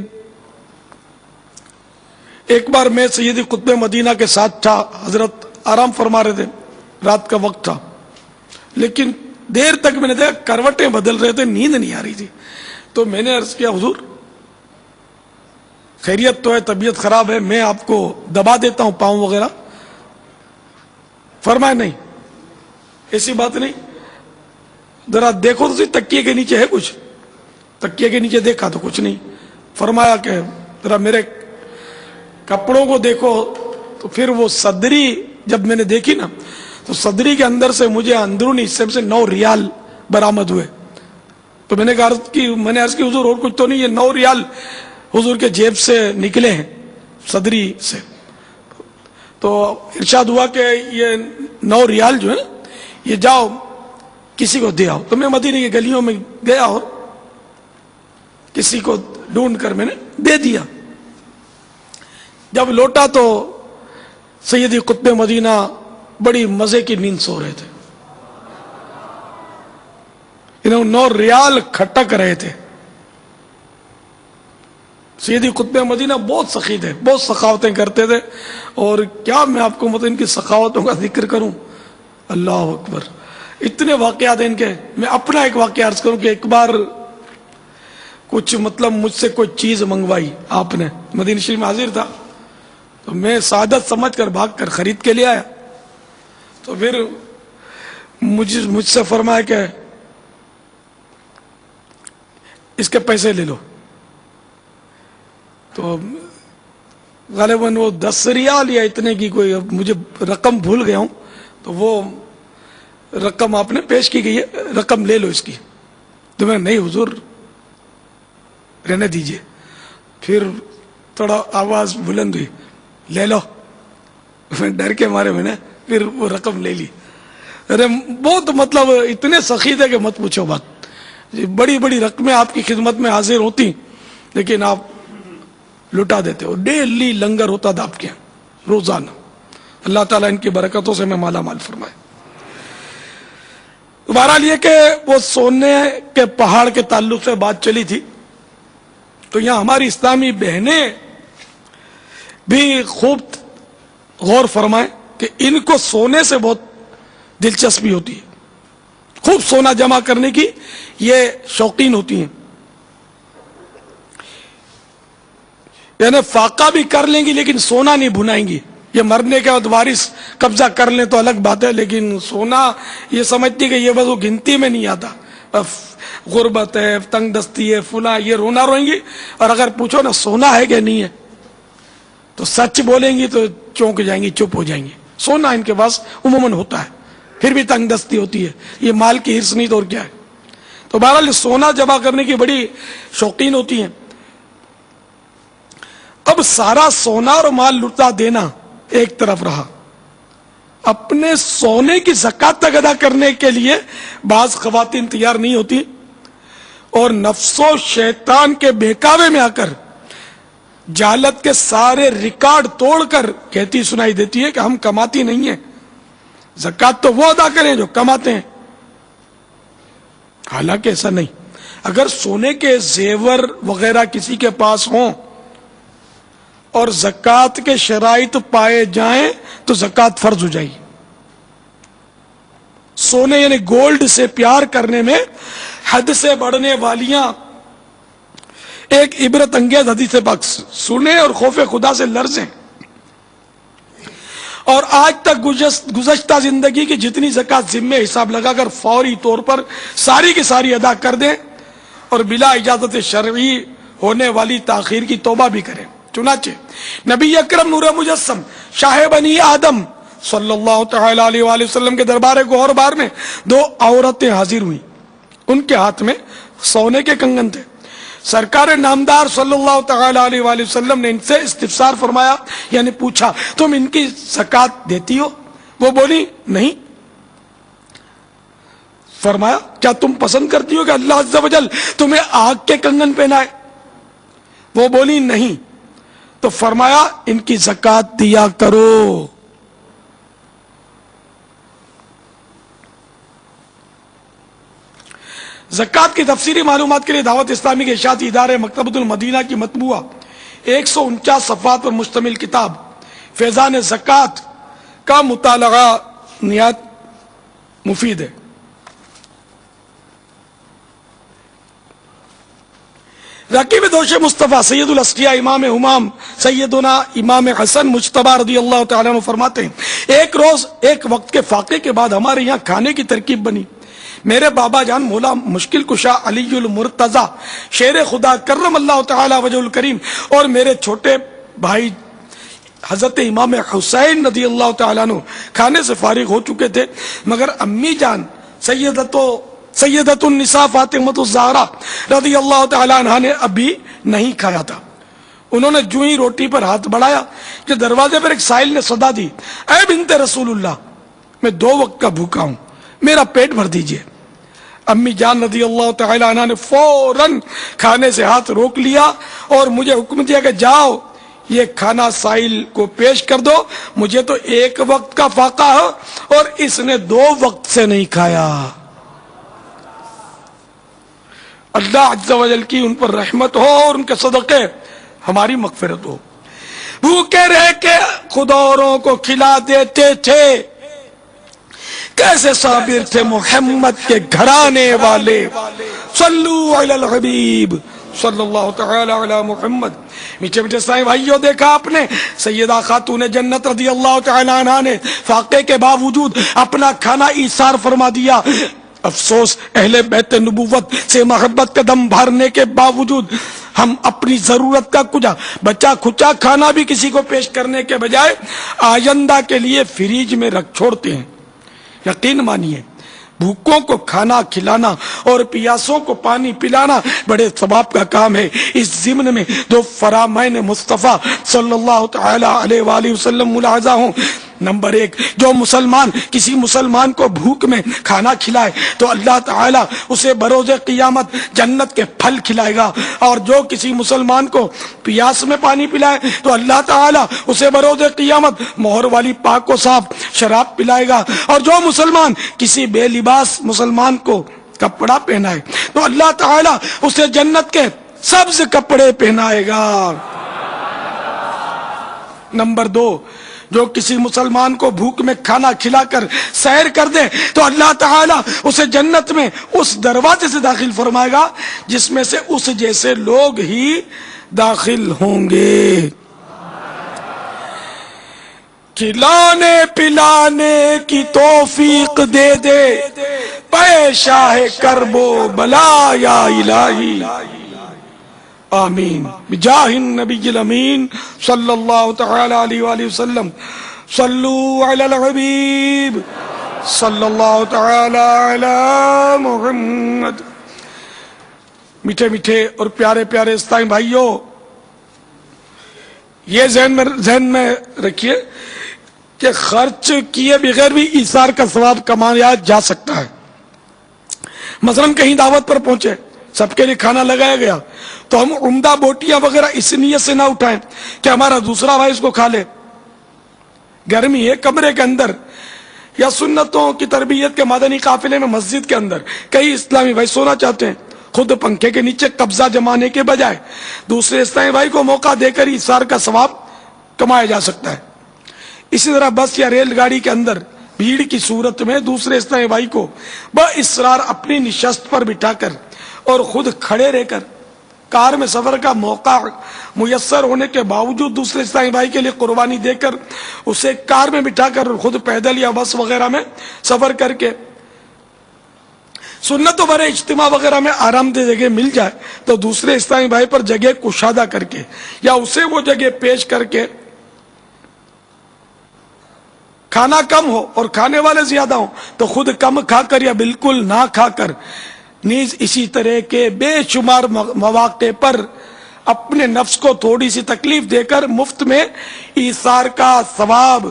A: ایک بار میں سیدی قطب مدینہ کے ساتھ تھا. حضرت آرام فرما رہے تھے، رات کا وقت تھا، لیکن دیر تک میں نے دیکھا کروٹیں بدل رہے تھے، نیند نہیں آ رہی تھی. تو میں نے عرض کیا حضور خیریت تو ہے، طبیعت خراب ہے، میں آپ کو دبا دیتا ہوں پاؤں وغیرہ. فرمایا نہیں، ایسی بات نہیں، ذرا دیکھو تو تکیے کے نیچے ہے کچھ. تکیے کے نیچے دیکھا تو کچھ نہیں. فرمایا کہ ذرا میرے کپڑوں کو دیکھو. تو پھر وہ صدری جب میں نے دیکھی نا تو صدری کے اندر سے مجھے اندرونی حصے سے 9 ریال برآمد ہوئے. تو میں نے عرض کی حضور اور کچھ تو نہیں، یہ 9 ریال حضور کے جیب سے نکلے ہیں صدری سے. تو ارشاد ہوا کہ یہ 9 ریال جو ہے یہ جاؤ کسی کو دے آؤ. تو میں مدینے کی گلیوں میں گیا اور کسی کو ڈھونڈ کر میں نے دے دیا. جب لوٹا تو سیدی قطب مدینہ بڑی مزے کی نیند سو رہے تھے. انہوں 9 ریال کھٹک رہے تھے. سیدی قطب مدینہ بہت سخی تھے، بہت سخاوتیں کرتے تھے. اور کیا میں آپ کو ان کی سخاوتوں کا ذکر کروں، اللہ اکبر، اتنے واقعات ہیں ان کے. میں اپنا ایک واقعہ عرض کروں کہ ایک بار کچھ مجھ سے کوئی چیز منگوائی آپ نے، مدینہ شریف میں حاضر تھا، تو میں سعادت سمجھ کر بھاگ کر خرید کے لے آیا. تو پھر مجھ سے فرمایا کہ اس کے پیسے لے لو. تو غالباً وہ 10 ریال یا اتنے کی کوئی، مجھے رقم بھول گیا ہوں، تو وہ رقم آپ نے پیش کی گئی ہے، رقم لے لو اس کی. تو میں نہیں حضور رہنے دیجئے. پھر تھوڑا آواز بلند ہوئی، لے لو. میں ڈر کے مارے میں نے پھر وہ رقم لے لی. ارے بہت اتنے سخی تھے کہ مت پوچھو بات. بڑی بڑی رقمیں آپ کی خدمت میں حاضر ہوتی لیکن آپ لٹا دیتے ہو. ڈیلی لنگر ہوتا تھا آپ کے روزانہ. اللہ تعالیٰ ان کی برکتوں سے میں مالا مال فرمائے. بہرحال یہ کہ وہ سونے کے پہاڑ کے تعلق سے بات چلی تھی، تو یہاں ہماری اسلامی بہنیں بھی خوب غور فرمائیں کہ ان کو سونے سے بہت دلچسپی ہوتی ہے، خوب سونا جمع کرنے کی یہ شوقین ہوتی ہیں. یعنی فاقہ بھی کر لیں گی لیکن سونا نہیں بھنائیں گی. یہ مرنے کے بعد وارث قبضہ کر لیں تو الگ بات ہے، لیکن سونا یہ سمجھتی کہ یہ بس وہ گنتی میں نہیں آتا. غربت ہے، تنگ دستی ہے، فلاں، یہ رونا روئیں گی. اور اگر پوچھو نا سونا ہے کہ نہیں ہے تو سچ بولیں گی تو چونک جائیں گی، چپ ہو جائیں گی. سونا ان کے پاس عموماً ہوتا ہے، پھر بھی تنگ دستی ہوتی ہے. یہ مال کی ہرس نہیں تو اور کیا ہے. تو بہرحال سونا جمع کرنے کی بڑی شوقین ہوتی ہیں. اب سارا سونا اور مال لٹا دینا ایک طرف رہا، اپنے سونے کی زکات تک ادا کرنے کے لیے بعض خواتین تیار نہیں ہوتی اور نفس و شیطان کے بہکاوے میں آ کر جہالت کے سارے ریکارڈ توڑ کر کہتی سنائی دیتی ہے کہ ہم کماتی نہیں ہیں، زکوٰۃ تو وہ ادا کریں جو کماتے ہیں. حالانکہ ایسا نہیں. اگر سونے کے زیور وغیرہ کسی کے پاس ہوں اور زکوٰۃ کے شرائط پائے جائیں تو زکوٰۃ فرض ہو جائے گی. سونے یعنی گولڈ سے پیار کرنے میں حد سے بڑھنے والیاں ایک عبرت انگیز حدیث پاک سنیں اور خوف خدا سے لرزیں. اور آج تک گزشتہ زندگی کی جتنی زکوٰۃ ذمے حساب لگا کر فوری طور پر ساری کی ساری ادا کر دیں اور بلا اجازت شرعی ہونے والی تاخیر کی توبہ بھی کریں. چنانچہ نبی اکرم نور مجسم شاہ بنی آدم صلی اللہ تعالی علیہ وآلہ وسلم کے دربار گوہر بار میں 2 عورتیں حاضر ہوئیں. ان کے ہاتھ میں سونے کے کنگن تھے. سرکار نامدار صلی اللہ تعالی علیہ وآلہ وسلم نے ان سے استفسار فرمایا، یعنی پوچھا تم ان کی زکوٰۃ دیتی ہو؟ وہ بولی نہیں. فرمایا کیا تم پسند کرتی ہو کہ اللہ عز و جل تمہیں آگ کے کنگن پہنائے؟ وہ بولی نہیں. تو فرمایا ان کی زکوٰۃ دیا کرو. زکوٰۃ کی تفصیلی معلومات کے لیے دعوت اسلامی کے اشاعتی ادارے مکتبۃ المدینہ کی مطبوعہ 149 صفحات پر مشتمل کتاب فیضان زکوٰۃ کا مطالعہ نہایت مفید ہے. رقیب دوش مصطفیٰ سید الاسقیاء امام امام سیدنا امام حسن مجتبی رضی اللہ تعالیٰ عنہ فرماتے ہیں ایک روز ایک وقت کے فاقے کے بعد ہمارے یہاں کھانے کی ترکیب بنی. میرے بابا جان مولا مشکل کشا علی المرتضی شیر خدا کرم اللہ تعالی وجہ الکریم اور میرے چھوٹے بھائی حضرت امام حسین رضی اللہ تعالیٰ عنہ کھانے سے فارغ ہو چکے تھے، مگر امی جان سیدت النساء فاطمہ الزہرا رضی اللہ تعالیٰ عنہ نے ابھی نہیں کھایا تھا. انہوں نے جو ہی روٹی پر ہاتھ بڑھایا کہ دروازے پر ایک سائل نے صدا دی، اے بنت رسول اللہ، میں 2 وقت کا بھوکا ہوں، میرا پیٹ بھر دیجئے. امی جان رضی اللہ تعالی عنہ نے فوراً کھانے سے ہاتھ روک لیا اور مجھے حکم دیا کہ جاؤ یہ کھانا سائل کو پیش کر دو، مجھے تو 1 وقت کا فاقہ ہے اور اس نے 2 وقت سے نہیں کھایا. اللہ عز و جل کی ان پر رحمت ہو اور ان کے صدقے ہماری مغفرت ہو. بھوکے رہ کے خوداوروں کو کھلا دیتے تھے، کیسے صابر تھے محمد کے گھرانے والے. صلو علی الحبیب صلی اللہ تعالی علی محمد. میٹھے میٹھے سائیں بھائیو، دیکھا آپ نے سیدہ خاتون جنت رضی اللہ تعالی عنہا نے فاقے کے باوجود اپنا کھانا ایثار فرما دیا. افسوس اہل بیت نبوت سے محبت کا دم بھرنے کے باوجود ہم اپنی ضرورت کا کچھ بچا کھچا کھانا بھی کسی کو پیش کرنے کے بجائے آئندہ کے لیے فریج میں رکھ چھوڑتے ہیں. یقین مانیے بھوکوں کو کھانا کھلانا اور پیاسوں کو پانی پلانا بڑے ثواب کا کام ہے. اس ضمن میں 2 فرامین مصطفیٰ صلی اللہ تعالی علیہ وآلہ وسلم ملاحظہ ہوں. نمبر 1، جو مسلمان کسی مسلمان کو بھوک میں کھانا کھلائے تو اللہ تعالیٰ اسے بروز قیامت جنت کے پھل کھلائے گا، اور جو کسی مسلمان کو پیاس میں پانی پلائے تو اللہ تعالیٰ اسے بروز قیامت مہر والی پاک و صاف شراب پلائے گا، اور جو مسلمان کسی بے لباس مسلمان کو کپڑا پہنائے تو اللہ تعالیٰ اسے جنت کے سبز کپڑے پہنائے گا. نمبر 2، جو کسی مسلمان کو بھوک میں کھانا کھلا کر سیر کر دے تو اللہ تعالیٰ اسے جنت میں اس دروازے سے داخل فرمائے گا جس میں سے اس جیسے لوگ ہی داخل ہوں گے. کھلانے پلانے کی توفیق دے دے پے شاہ کرب و بلا یا الہی، آمین بجاہ النبی الامین صلی اللہ تعالی علیہ وآلہ وسلم. صلو علی الحبیب صلی اللہ تعالی علی محمد. میٹھے میٹھے اور پیارے پیارے اسلامی بھائیوں، یہ ذہن میں رکھیے کہ خرچ کیے بغیر بھی ایثار کا ثواب کمایا جا سکتا ہے. مثلا کہیں دعوت پر پہنچے سب کے لیے کھانا لگایا گیا، تو ہم عمدہ بوٹیاں وغیرہ اس نیت سے نہ اٹھائیں کہ ہمارا دوسرا بھائی اس کو کھا لے. گرمی ہے، کمرے کے اندر یا سنتوں کی تربیت کے مدنی قافلے میں مسجد کے اندر کئی اسلامی بھائی سونا چاہتے ہیں، خود پنکھے کے نیچے قبضہ جمانے کے بجائے دوسرے اسلامی بھائی کو موقع دے کر ایثار کا ثواب کمایا جا سکتا ہے. اسی طرح بس یا ریل گاڑی کے اندر بھیڑ کی صورت میں دوسرے اسلامی بھائی کو باصرار اپنی نشست پر بٹھا کر اور خود کھڑے رہ کر کار میں سفر کا موقع میسر ہونے کے باوجود دوسرے اسلامی بھائی کے لیے قربانی دے کر اسے کار میں بٹھا کر خود پیدل یا بس وغیرہ میں سفر کر کے سنتوں بھرے اجتماع وغیرہ میں آرام دہ جگہ مل جائے تو دوسرے اسلامی بھائی پر جگہ کشادہ کر کے یا اسے وہ جگہ پیش کر کے کھانا کم ہو اور کھانے والے زیادہ ہوں تو خود کم کھا کر یا بالکل نہ کھا کر نیز اسی طرح کے بے شمار مواقع پر اپنے نفس کو تھوڑی سی تکلیف دے کر مفت میں ایثار کا ثواب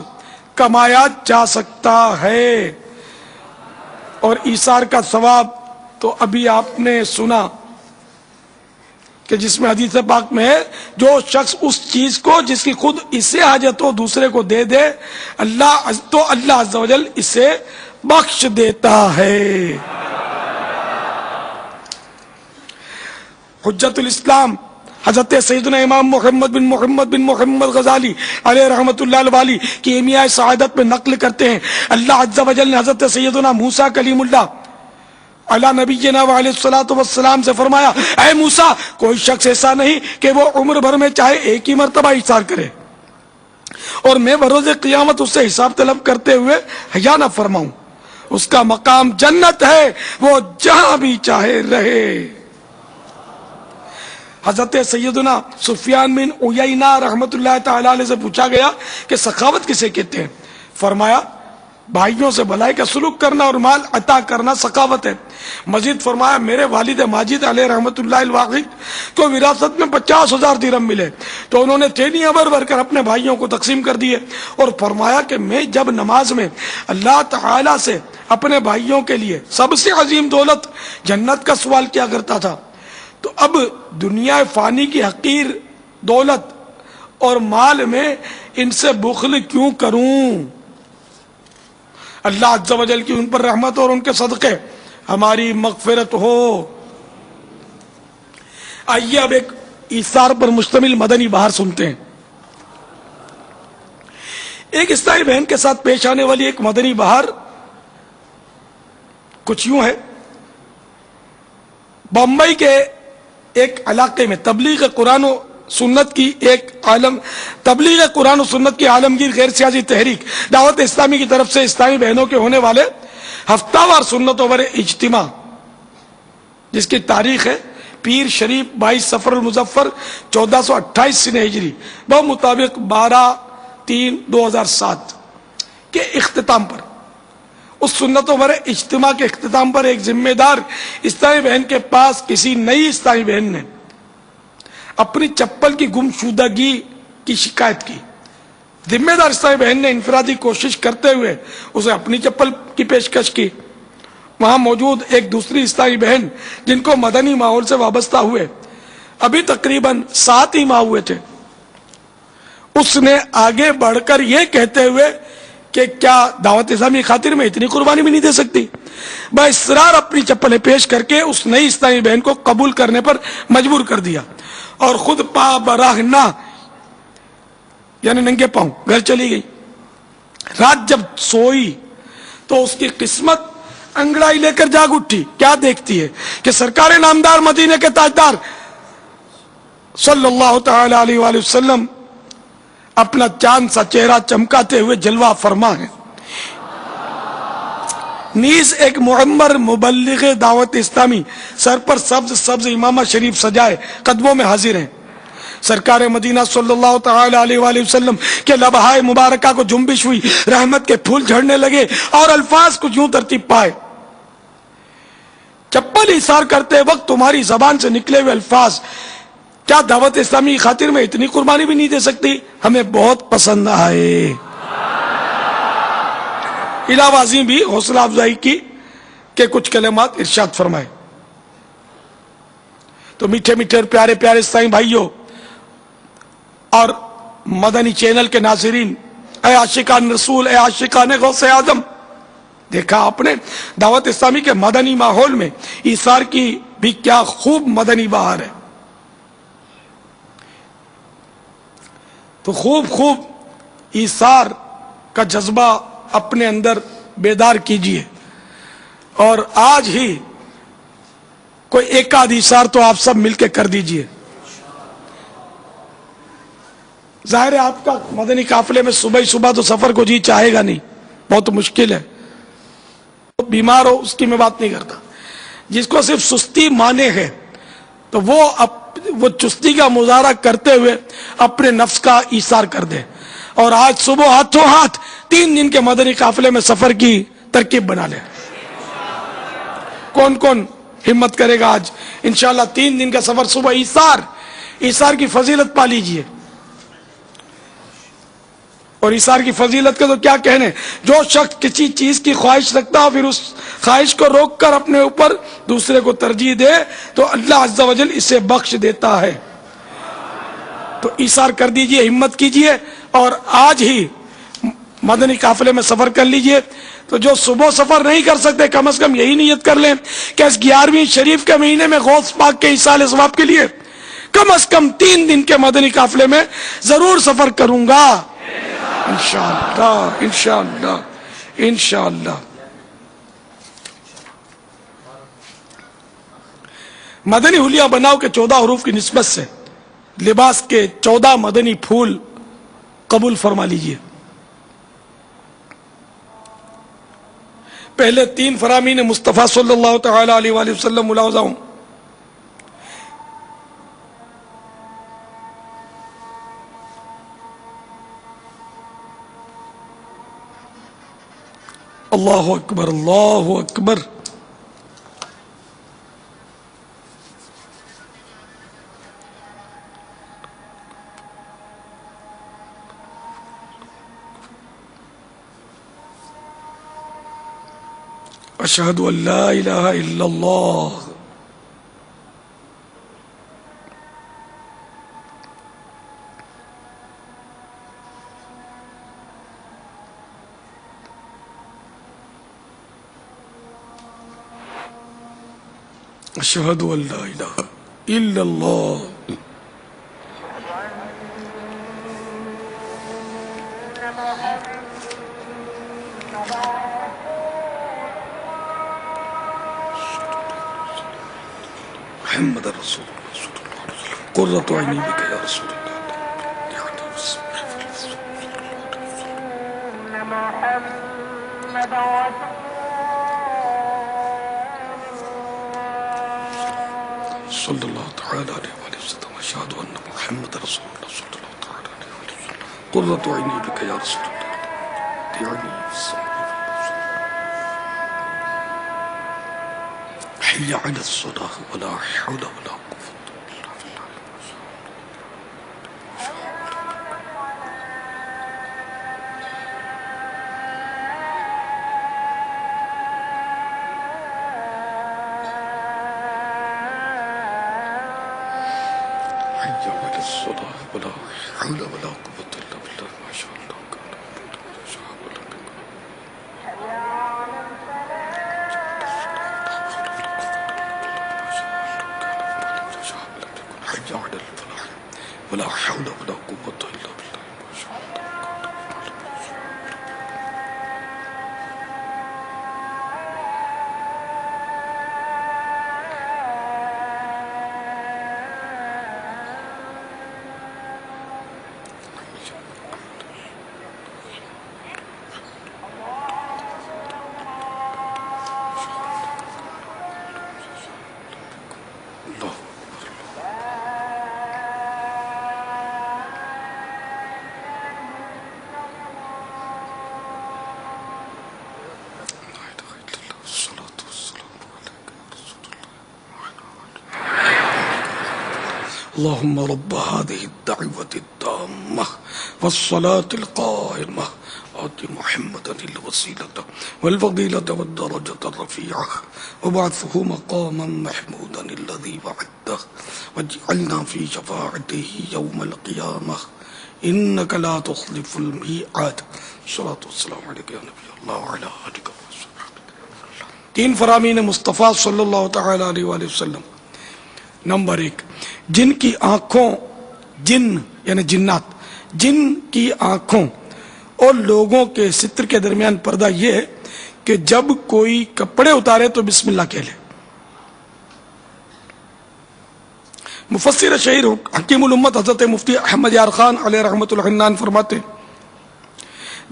A: کمایا جا سکتا ہے. اور ایثار کا ثواب تو ابھی آپ نے سنا کہ جس میں حدیث پاک میں ہے، جو شخص اس چیز کو جس کی خود اسے حاجت ہو دوسرے کو دے دے اللہ عز و جل اسے بخش دیتا ہے. حجت الاسلام حضرت سیدنا امام محمد بن محمد غزالی علیہ رحمت اللہ الوالی کی ایمیہ سعادت میں نقل کرتے ہیں، اللہ عز و جل نے حضرت سیدنا موسیٰ کلیم اللہ علی نبینا علیہ الصلوۃ والسلام سے فرمایا، اے موسیٰ، کوئی شخص ایسا نہیں کہ وہ عمر بھر میں چاہے ایک ہی مرتبہ ایثار کرے اور میں بروز قیامت اس سے حساب طلب کرتے ہوئے حیا نہ فرماؤں. اس کا مقام جنت ہے، وہ جہاں بھی چاہے رہے. حضرت سیدنا سفیان بن عیینہ رحمت اللہ تعالی علیہ سے پوچھا گیا کہ سخاوت کسے کہتے ہیں؟ فرمایا، بھائیوں سے بھلائی کا سلوک کرنا اور مال عطا کرنا سخاوت ہے. مزید فرمایا، میرے والد ماجد علیہ رحمت اللہ الواحد کو وراثت میں 50,000 درہم ملے تو انہوں نے تھیلیاں بھر بھر کر اپنے بھائیوں کو تقسیم کر دیے اور فرمایا کہ میں جب نماز میں اللہ تعالی سے اپنے بھائیوں کے لیے سب سے عظیم دولت جنت کا سوال کیا کرتا تھا تو اب دنیا فانی کی حقیر دولت اور مال میں ان سے بخل کیوں کروں؟ اللہ عز و جل کی ان پر رحمت اور ان کے صدقے ہماری مغفرت ہو. آئیے اب ایک ایثار پر مشتمل مدنی بہار سنتے ہیں. ایک اسلامی بہن کے ساتھ پیش آنے والی ایک مدنی بہار کچھ یوں ہے. بمبئی کے ایک علاقے میں تبلیغ قرآن و سنت کی عالمگیر غیر سیاسی تحریک دعوت اسلامی کی طرف سے اسلامی بہنوں کے ہونے والے ہفتہ وار سنتوں پر اجتماع، جس کی تاریخ ہے پیر شریف 22 صفر المظفر 1428 سنہ ہجری بمطابق 12/3/2007 کے اختتام پر، اس سنتوں پر اجتماع کے اختتام پر ایک ذمہ دار اسلامی بہن کے پاس کسی نئی اسلامی بہن نے اپنی چپل کی گمشدگی کی شکایت کی. ذمہ دار اسلامی بہن نے انفرادی کوشش کرتے ہوئے اسے اپنی چپل کی پیشکش کی. وہاں موجود ایک دوسری اسلامی بہن جن کو مدنی ماحول سے وابستہ ہوئے ابھی تقریباً 7 ہی ماہ ہوئے تھے، اس نے آگے بڑھ کر یہ کہتے ہوئے کہ کیا دعوت اسلامی خاطر میں اتنی قربانی بھی نہیں دے سکتی، باصرار اپنی چپلیں پیش کر کے اس نئی اسلامی بہن کو قبول کرنے پر مجبور کر دیا اور خود پا براہنا یعنی ننگے پاؤں گھر چلی گئی. رات جب سوئی تو اس کی قسمت انگڑائی لے کر جاگ اٹھی. کیا دیکھتی ہے کہ سرکار نامدار مدینے کے تاجدار صلی اللہ تعالی علیہ وآلہ وسلم اپنا چاند سا چہرہ چمکاتے ہوئے جلوہ فرما ہے. نیز ایک معمر مبلغ دعوت اسلامی سر پر سبز امامہ شریف سجائے قدموں میں حاضر ہیں. سرکار مدینہ صلی اللہ تعالی علیہ وآلہ وسلم کے لبہائے مبارکہ کو جنبش ہوئی، رحمت کے پھول جھڑنے لگے اور الفاظ کچھ یوں ترتیب پائے. چپل ایثار کرتے وقت تمہاری زبان سے نکلے ہوئے الفاظ کیا دعوت اسلامی کی خاطر میں اتنی قربانی بھی نہیں دے سکتی؟ ہمیں بہت پسند آئے. الہ عظیم بھی حوصلہ افزائی کی کہ کچھ کلمات ارشاد فرمائے. تو میٹھے میٹھے اور پیارے پیارے سائیں بھائیوں اور مدنی چینل کے ناظرین، اے عاشقان رسول، اے عاشقان غوث اعظم، دیکھا آپ نے دعوت اسلامی کے مدنی ماحول میں ایثار کی بھی کیا خوب مدنی بہار ہے. تو خوب ایثار کا جذبہ اپنے اندر بیدار کیجئے، اور آج ہی کوئی ایک آدھ ایثار تو آپ سب مل کے کر دیجئے. ظاہر ہے آپ کا مدنی قافلے میں صبح تو سفر کو جی چاہے گا نہیں، بہت مشکل ہے. بیمار ہو اس کی میں بات نہیں کرتا، جس کو صرف سستی مانے ہے تو وہ چستی کا مظاہرہ کرتے ہوئے اپنے نفس کا ایثار کر دے. اور آج صبح ہاتھوں ہاتھ 3 دن کے مدنی قافلے میں سفر کی ترکیب بنا لے. کون کون ہمت کرے گا آج انشاءاللہ 3 دن کا سفر صبح ایثار کی فضیلت پا لیجئے. اور ایثار کی فضیلت کا تو کیا کہنے، جو شخص کسی چیز کی خواہش رکھتا ہے پھر اس خواہش کو روک کر اپنے اوپر دوسرے کو ترجیح دے تو اللہ عز و جل اسے بخش دیتا ہے. تو ایثار کر دیجئے، ہمت کیجئے، اور آج ہی مدنی قافلے میں سفر کر لیجئے. تو جو صبح سفر نہیں کر سکتے کم از کم یہی نیت کر لیں کہ اس 11ویں شریف کے مہینے میں غوث پاک کے ایصال ثواب کے لیے کم از کم 3 دن کے مدنی قافلے میں ضرور سفر کروں گا انشاءاللہ انشاءاللہ انشاءاللہ. مدنی حلیہ بناؤ کے 14 حروف کی نسبت سے لباس کے 14 مدنی پھول قبول فرما لیجئے. پہلے 3 فرامین مصطفیٰ صلی اللہ تعالی علیہ وآلہ وسلم ملاحظہ ہوں. اللہ اکبر اللہ اکبر. اشہد ان لا الہ الا اللہ. اشہد ان لا الہ الا اللہ. محمد رسول اللہ قرۃ عینی بک یا رسول اللہ. صلی اللہ تعالی علیہ وآلہ وسلم. اشہد ان محمد رسول اللہ صلی اللہ تعالی علیہ وآلہ وسلم. قرۃ عینی بک یا رسول اللہ. حی علی الصلاة ولا حول ولا قوة الا باللہ. حی علی الصلاة ولا حول ولا قوة الا باللہ. ما شاء اللہ. ولا حول ولا قوة إلا بالله. ما شاء الله. اللهم رب هذه الدعوة التامة والصلاة القائمة آت محمدا الوسيلة والفضيلة والدرجة الرفيعة وابعثه مقاما محمودا الذي وعدته. وحده واجعلنا في شفاعته يوم القيامة إنك لا تخلف الميعاد الصلاة والسلام عليك يا نبي الله وعلى آلك وصحبه. تین فرامین مصطفیٰ صلی اللہ تعالی علیہ وآلہ وسلم. نمبر 1، جن کی آنکھوں، جن یعنی جنات، جن کی آنکھوں اور لوگوں کے ستر کے درمیان پردہ یہ ہے کہ جب کوئی کپڑے اتارے تو بسم اللہ کہہ لے. مفسر شہیر حکیم الامت حضرت مفتی احمد یار خان علیہ رحمۃ الحنان فرماتے ہیں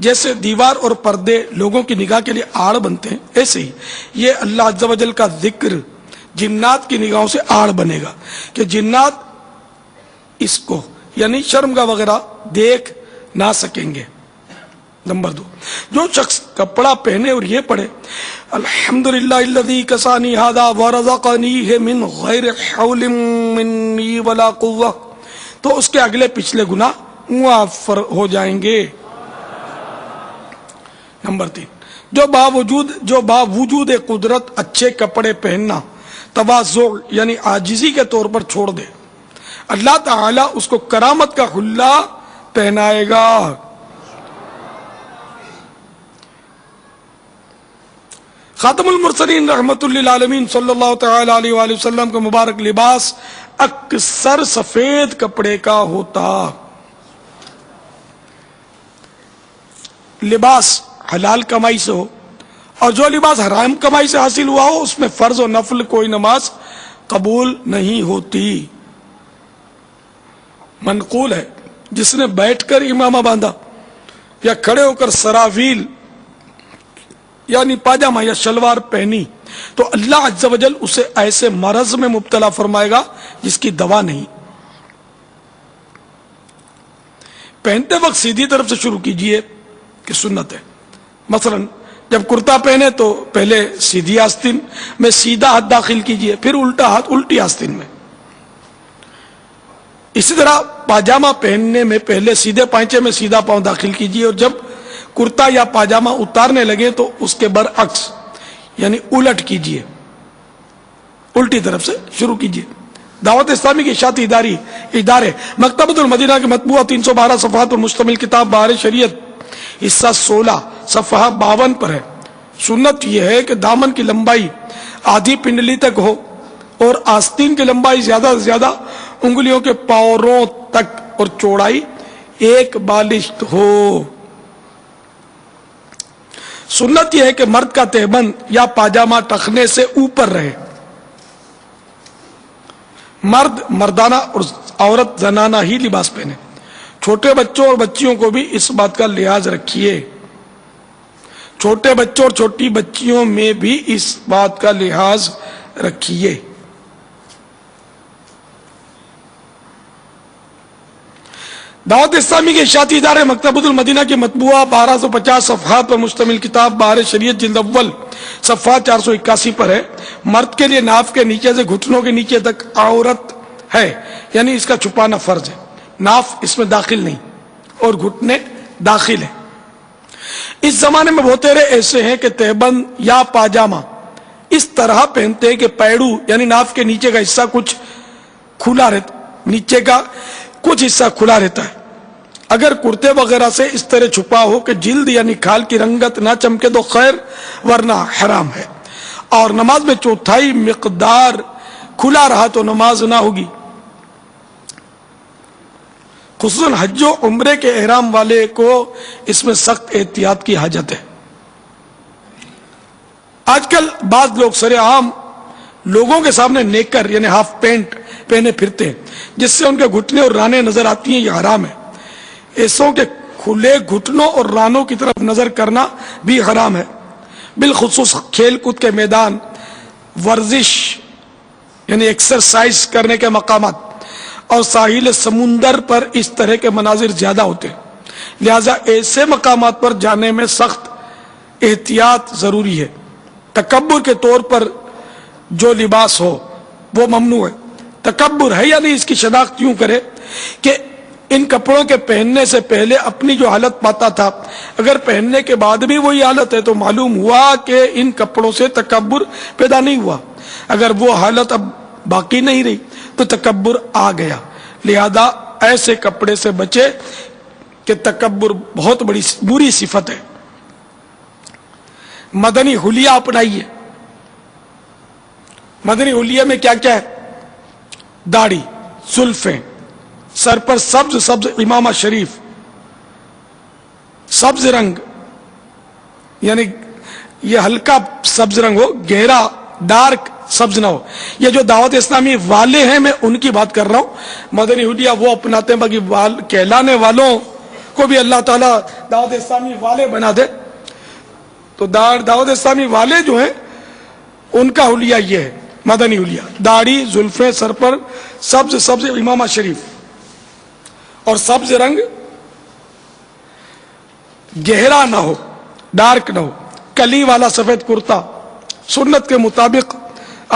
A: جیسے دیوار اور پردے لوگوں کی نگاہ کے لیے آڑ بنتے ہیں، ایسے ہی یہ اللہ عز و جل کا ذکر جنات کی نگاہوں سے آڑ بنے گا کہ جنات اس کو یعنی شرمگاہ وغیرہ دیکھ نہ سکیں گے. نمبر 2، جو شخص کپڑا پہنے اور یہ پڑھے الحمدللہ الذی کسانی ھذا ورزقنیہ من غیر حول منی ولا قوہ، تو اس کے اگلے پچھلے گناہ معاف ہو جائیں گے. نمبر 3، جو باوجود قدرت اچھے کپڑے پہننا تواضع یعنی عاجزی کے طور پر چھوڑ دے، اللہ تعالی اس کو کرامت کا حلہ پہنائے گا. خاتم المرسلین رحمت للعالمین صلی اللہ تعالی علیہ وآلہ وسلم کا مبارک لباس اکثر سفید کپڑے کا ہوتا. لباس حلال کمائی سے ہو اور جو لباس حرام کمائی سے حاصل ہوا ہو اس میں فرض و نفل کوئی نماز قبول نہیں ہوتی. منقول ہے جس نے بیٹھ کر امامہ باندھا یا کھڑے ہو کر سراویل یعنی پاجامہ یا شلوار پہنی تو اللہ عز و جل اسے ایسے مرض میں مبتلا فرمائے گا جس کی دوا نہیں. پہنتے وقت سیدھی طرف سے شروع کیجئے کہ سنت ہے. مثلا جب کرتا پہنے تو پہلے سیدھی آستین میں سیدھا ہاتھ داخل کیجئے، پھر الٹا ہاتھ الٹی آستین میں. اسی طرح پاجامہ پہننے میں پہلے سیدھے پائچے میں سیدھا پاؤں داخل کیجئے اور جب کرتا یا پاجامہ اتارنے لگے تو اس کے برعکس یعنی الٹ کیجئے، الٹی طرف سے شروع کیجئے. دعوت اسلامی کے اشاعتی ادارے مکتبۃ المدینہ کے مطبوعہ 312 صفحات پر مشتمل کتاب بہار شریعت حصہ 16 صفحہ 52 پر ہے. سنت یہ ہے کہ دامن کی لمبائی آدھی پنڈلی تک ہو اور آستین کی لمبائی زیادہ سے زیادہ انگلیوں کے پاوروں تک اور چوڑائی 1 بالشت ہو. سنت یہ ہے کہ مرد کا تہبند یا پاجامہ ٹخنے سے اوپر رہے. مرد مردانہ اور عورت زنانہ ہی لباس پہنے. چھوٹے بچوں اور بچیوں کو بھی اس بات کا لحاظ رکھیے. چھوٹے بچوں اور چھوٹی بچیوں میں بھی اس بات کا لحاظ رکھیے. دعوت اسلامی کے اشاعتی ادارے مکتبۃ المدینہ کی مطبوعہ 1250 صفحات پر مشتمل کتاب بہار شریعت جلد اول صفحہ 481 پر ہے. مرد کے لیے ناف کے نیچے سے گھٹنوں کے نیچے تک عورت ہے یعنی اس کا چھپانا فرض ہے. ناف اس میں داخل نہیں اور گھٹنے داخل ہیں. اس زمانے میں بہت سارے ایسے ہیں کہ تہبند یا پاجامہ اس طرح پہنتے ہیں کہ پیڑو یعنی ناف کے نیچے کا حصہ کچھ کھلا رہتا، نیچے کا کچھ حصہ کھلا رہتا ہے. اگر کرتے وغیرہ سے اس طرح چھپا ہو کہ جلد یعنی کھال کی رنگت نہ چمکے تو خیر، ورنہ حرام ہے. اور نماز میں چوتھائی مقدار کھلا رہا تو نماز نہ ہوگی. خصوصاً حج و عمرے کے احرام والے کو اس میں سخت احتیاط کی حاجت ہے. آج کل بعض لوگ سر عام لوگوں کے سامنے نیکر یعنی ہاف پینٹ پہنے پھرتے ہیں جس سے ان کے گھٹنے اور رانے نظر آتی ہیں. یہ حرام ہے. ایسوں کے کھلے گھٹنوں اور رانوں کی طرف نظر کرنا بھی حرام ہے. بالخصوص کھیل کود کے میدان، ورزش یعنی ایکسرسائز کرنے کے مقامات اور ساحل سمندر پر اس طرح کے مناظر زیادہ ہوتے ہیں. لہذا ایسے مقامات پر جانے میں سخت احتیاط ضروری ہے. تکبر کے طور پر جو لباس ہو وہ ممنوع ہے. تکبر ہے یعنی اس کی شناخت یوں کرے کہ ان کپڑوں کے پہننے سے پہلے اپنی جو حالت پاتا تھا اگر پہننے کے بعد بھی وہی حالت ہے تو معلوم ہوا کہ ان کپڑوں سے تکبر پیدا نہیں ہوا. اگر وہ حالت اب باقی نہیں رہی تو تکبر آ گیا. لہذا ایسے کپڑے سے بچے کہ تکبر بہت بڑی بری صفت ہے. مدنی حلیہ اپنائیے. مدنی حلیہ میں کیا کیا ہے؟ داڑھی، زلفیں، سر پر سبز سبز امامہ شریف، سبز رنگ، یعنی یہ ہلکا سبز رنگ ہو، گہرا ڈارک سبز نہ ہو. یہ جو دعوت اسلامی والے ہیں میں ان کی بات کر رہا ہوں. مدنی حلیہ وہ اپناتے ہیں، باقی کہلانے والوں کو بھی اللہ تعالیٰ دعوت اسلامی والے بنا دے. تو دعوت اسلامی والے جو ہیں ان کا حلیہ یہ ہے مدنی حلیہ. داڑھی، زلفیں، سر پر سبز سبز امامہ شریف اور سبز رنگ گہرا نہ ہو، ڈارک نہ ہو. کلی والا سفید کرتا، سنت کے مطابق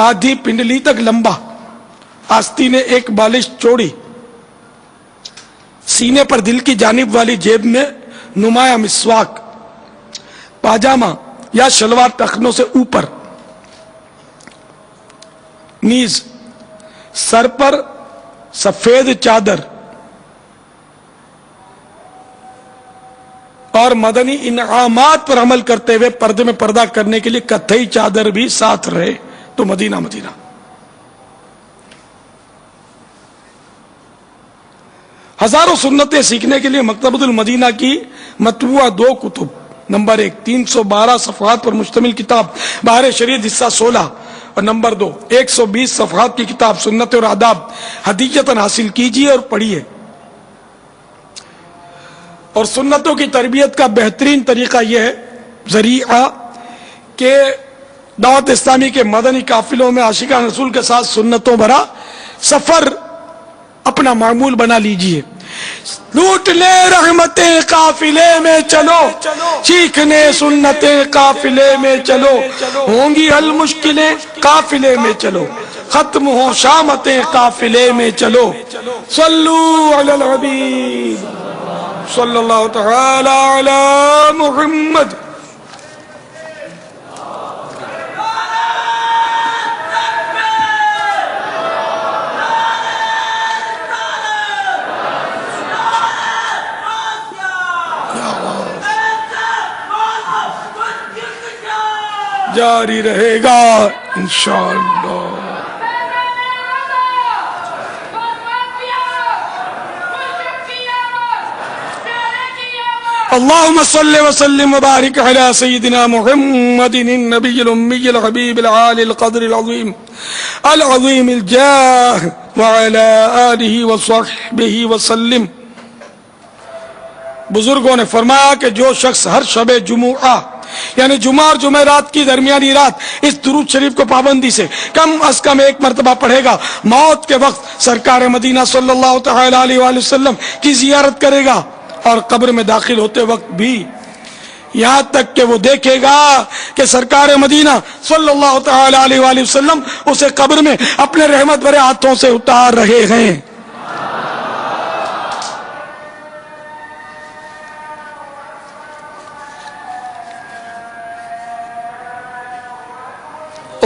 A: آدھی پنڈلی تک لمبا، آستین ایک بالش چوڑی، سینے پر دل کی جانب والی جیب میں نمایاں مسواک، پاجامہ یا شلوار ٹخنوں سے اوپر، نیز سر پر سفید چادر اور مدنی انعامات پر عمل کرتے ہوئے پردے میں پردہ کرنے کے لیے کتھئی چادر بھی ساتھ رہے تو مدینہ مدینہ. ہزاروں سنتیں سیکھنے کے لیے مکتبۃ المدینہ کی مطبوعہ 2 کتب، نمبر 1 312 صفحات پر مشتمل کتاب بہار شریعت حصہ 16 اور نمبر 2 120 صفحات کی کتاب سنت اور آداب ہدیۃً حاصل کیجیے اور پڑھیے. اور سنتوں کی تربیت کا بہترین طریقہ یہ ہے ذریعہ کہ دعوت اسلامی کے مدنی قافلوں میں عاشقان رسول کے ساتھ سنتوں بھرا سفر اپنا معمول بنا لیجئے. لوٹ لے رحمتیں قافلے میں چلو، چیخنے سنتیں قافلے میں چلو، ہوں گی حل مشکلیں قافلے میں چلو، ختم ہو شامتیں قافلے میں چلو. صلو علی الحبیب صلی اللہ تعالی علی محمد. جاری رہے گا انشاءاللہ. اللهم صل وسلم وبارك على سيدنا محمد النبي الأمي الحبيب العالي القدر العظيم العظيم الجاه وعلى آله وصحبه وسلم. بزرگوں نے فرمایا کہ جو شخص ہر شب جمعہ یعنی جمعہ اور جمعرات کی درمیانی رات اس درود شریف کو پابندی سے کم از کم 1 مرتبہ پڑھے گا، موت کے وقت سرکار مدینہ صلی اللہ تعالی علیہ وآلہ وسلم کی زیارت کرے گا، اور قبر میں داخل ہوتے وقت بھی یہاں تک کہ وہ دیکھے گا کہ سرکار مدینہ صلی اللہ تعالی علیہ وآلہ وسلم اسے قبر میں اپنے رحمت بھرے ہاتھوں سے اتار رہے ہیں.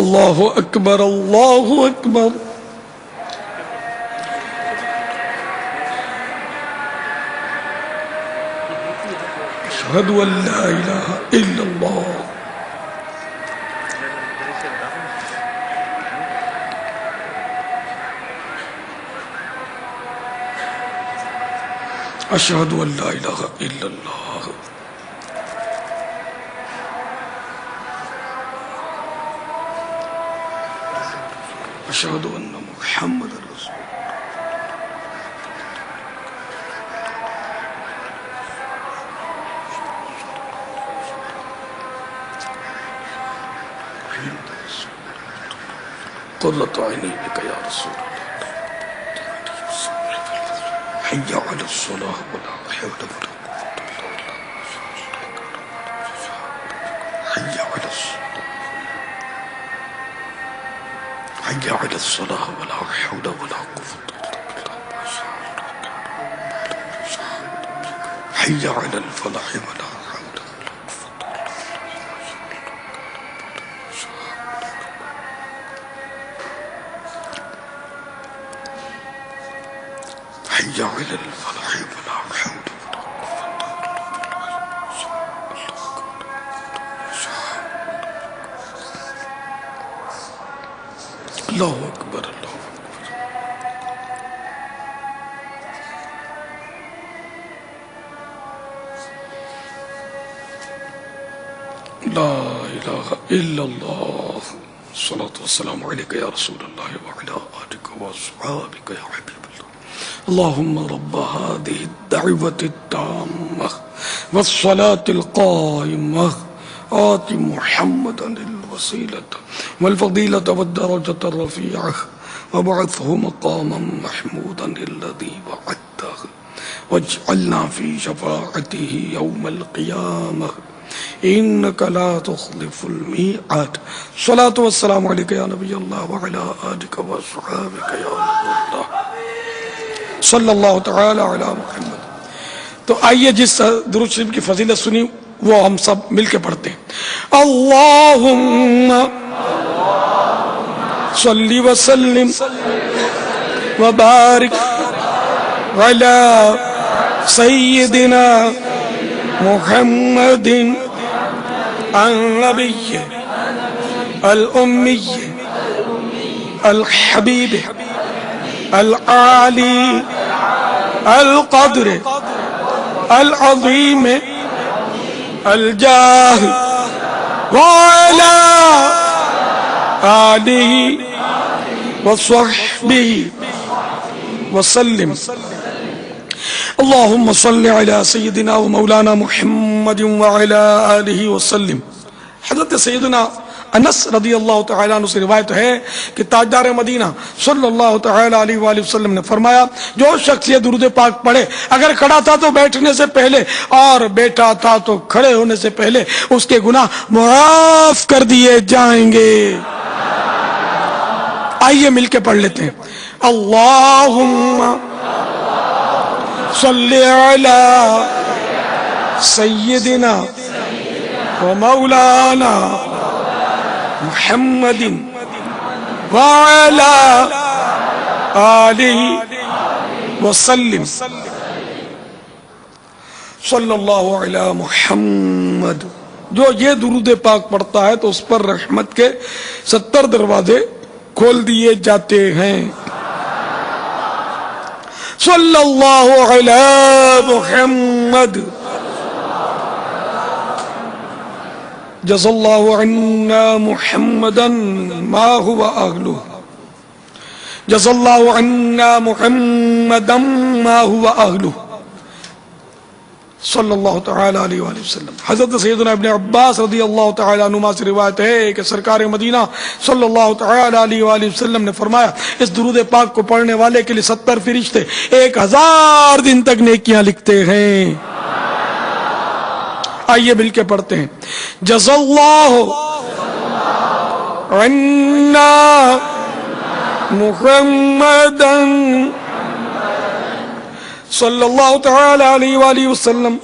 A: اللہ اکبر اللہ اکبر. اشہد ان لا الہ الا اللہ. اشہد ان لا الہ الا اللہ. اشہد ان محمد رسول قرۃ عینی بک یا رسول اللہ. حی علی الصلاۃ ولا حول ولا قوۃ الا باللہ. حی علی الصلاۃ حي على الصلاة ولا حول ولا قوة إلا بالله. حي على الفلاح ولا حول ولا قوة إلا بالله. حي على الفلاح ولا حول اللہ اکبر اللہ لا الہ الا اللہ الصلاة والسلام علیک یا رسول اللہ وعلا آلک واصحابک یا حبیب اللہ اللہم رب هذه الدعوة التامة والصلاة القائمة آت محمدا الوسيلة والفضيلة والدرجة الرفيعة وابعثه مقاما محمودا الذي وعدته واجعلنا في شفاعته يوم القيامة إنك لا تخلف الميعاد الصلاة والسلام عليك يا نبي الله وعلى آلك وصحابك يا نبي الله صلی اللہ تعالی علی محمد. تو آئیے جس درود شریف کی فضیلت سنی وہ ہم سب مل کے پڑھتے ہیں. اللہم صلی وسلم وبارک علی سیدنا محمد النبی الأمی الحبیب العالی القدر العظیم الجاہ وعلا آلہ وصحبہ وسلم. اللہم صلی علی سیدنا و مولانا محمد وعلا آلہ وسلم. حضرت سیدنا انس رضی اللہ تعالیٰ عنہ سے روایت ہے کہ تاجدار مدینہ صلی اللہ تعالیٰ علیہ وآلہ وسلم نے فرمایا جو شخص یہ درود پاک پڑھے اگر کھڑا تھا تو بیٹھنے سے پہلے اور بیٹھا تھا تو کھڑے ہونے سے پہلے اس کے گناہ معاف کر دیے جائیں گے. آئیے مل کے پڑھ لیتے ہیں. اللہم صلی علی سیدنا و مولانا محمد وعلا آلہ وسلم. صلی اللہ علی محمد. جو یہ درود پاک پڑھتا ہے تو اس پر رحمت کے 70 دروازے کھول دیے جاتے ہیں. صلی اللہ علی محمد. جزا اللہ عنا محمدا ما هو اہلہ. جزا اللہ عنا محمدا ما هو اہلہ. صلی اللہ تعالی علیہ وآلہ وسلم. حضرت سیدنا ابن عباس رضی اللہ تعالی عنہما سے روایت ہے کہ سرکار مدینہ صلی اللہ تعالی علیہ وآلہ وسلم نے فرمایا اس درود پاک کو پڑھنے والے کے لیے 70 فرشتے 1000 دن تک نیکیاں لکھتے ہیں. آئیے مل کے پڑھتے ہیں. جزا اللہ عنا محمدا صلی اللہ تعالی علیہ وآلہ وسلم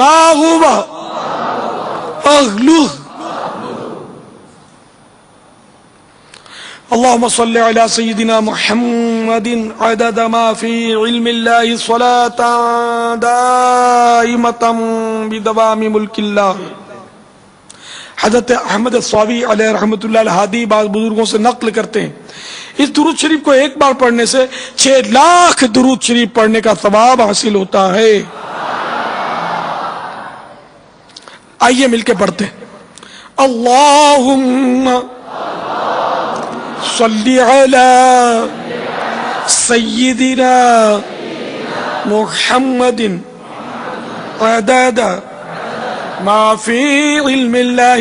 A: ما هو اہلہ. اللہم صلی علی سیدنا محمد عدد ما فی علم اللہ صلاة دائمتا بدوام ملک اللہ. حضرت احمد الصاوی علیہ رحمت اللہ الہادی بعض بزرگوں سے نقل کرتے ہیں اس درود شریف کو ایک بار پڑھنے سے 6 لاکھ درود شریف پڑھنے کا ثواب حاصل ہوتا ہے. آئیے مل کے پڑھتے ہیں. اللہم صلی علی سیدنا محمد عدد ما فی علم اللہ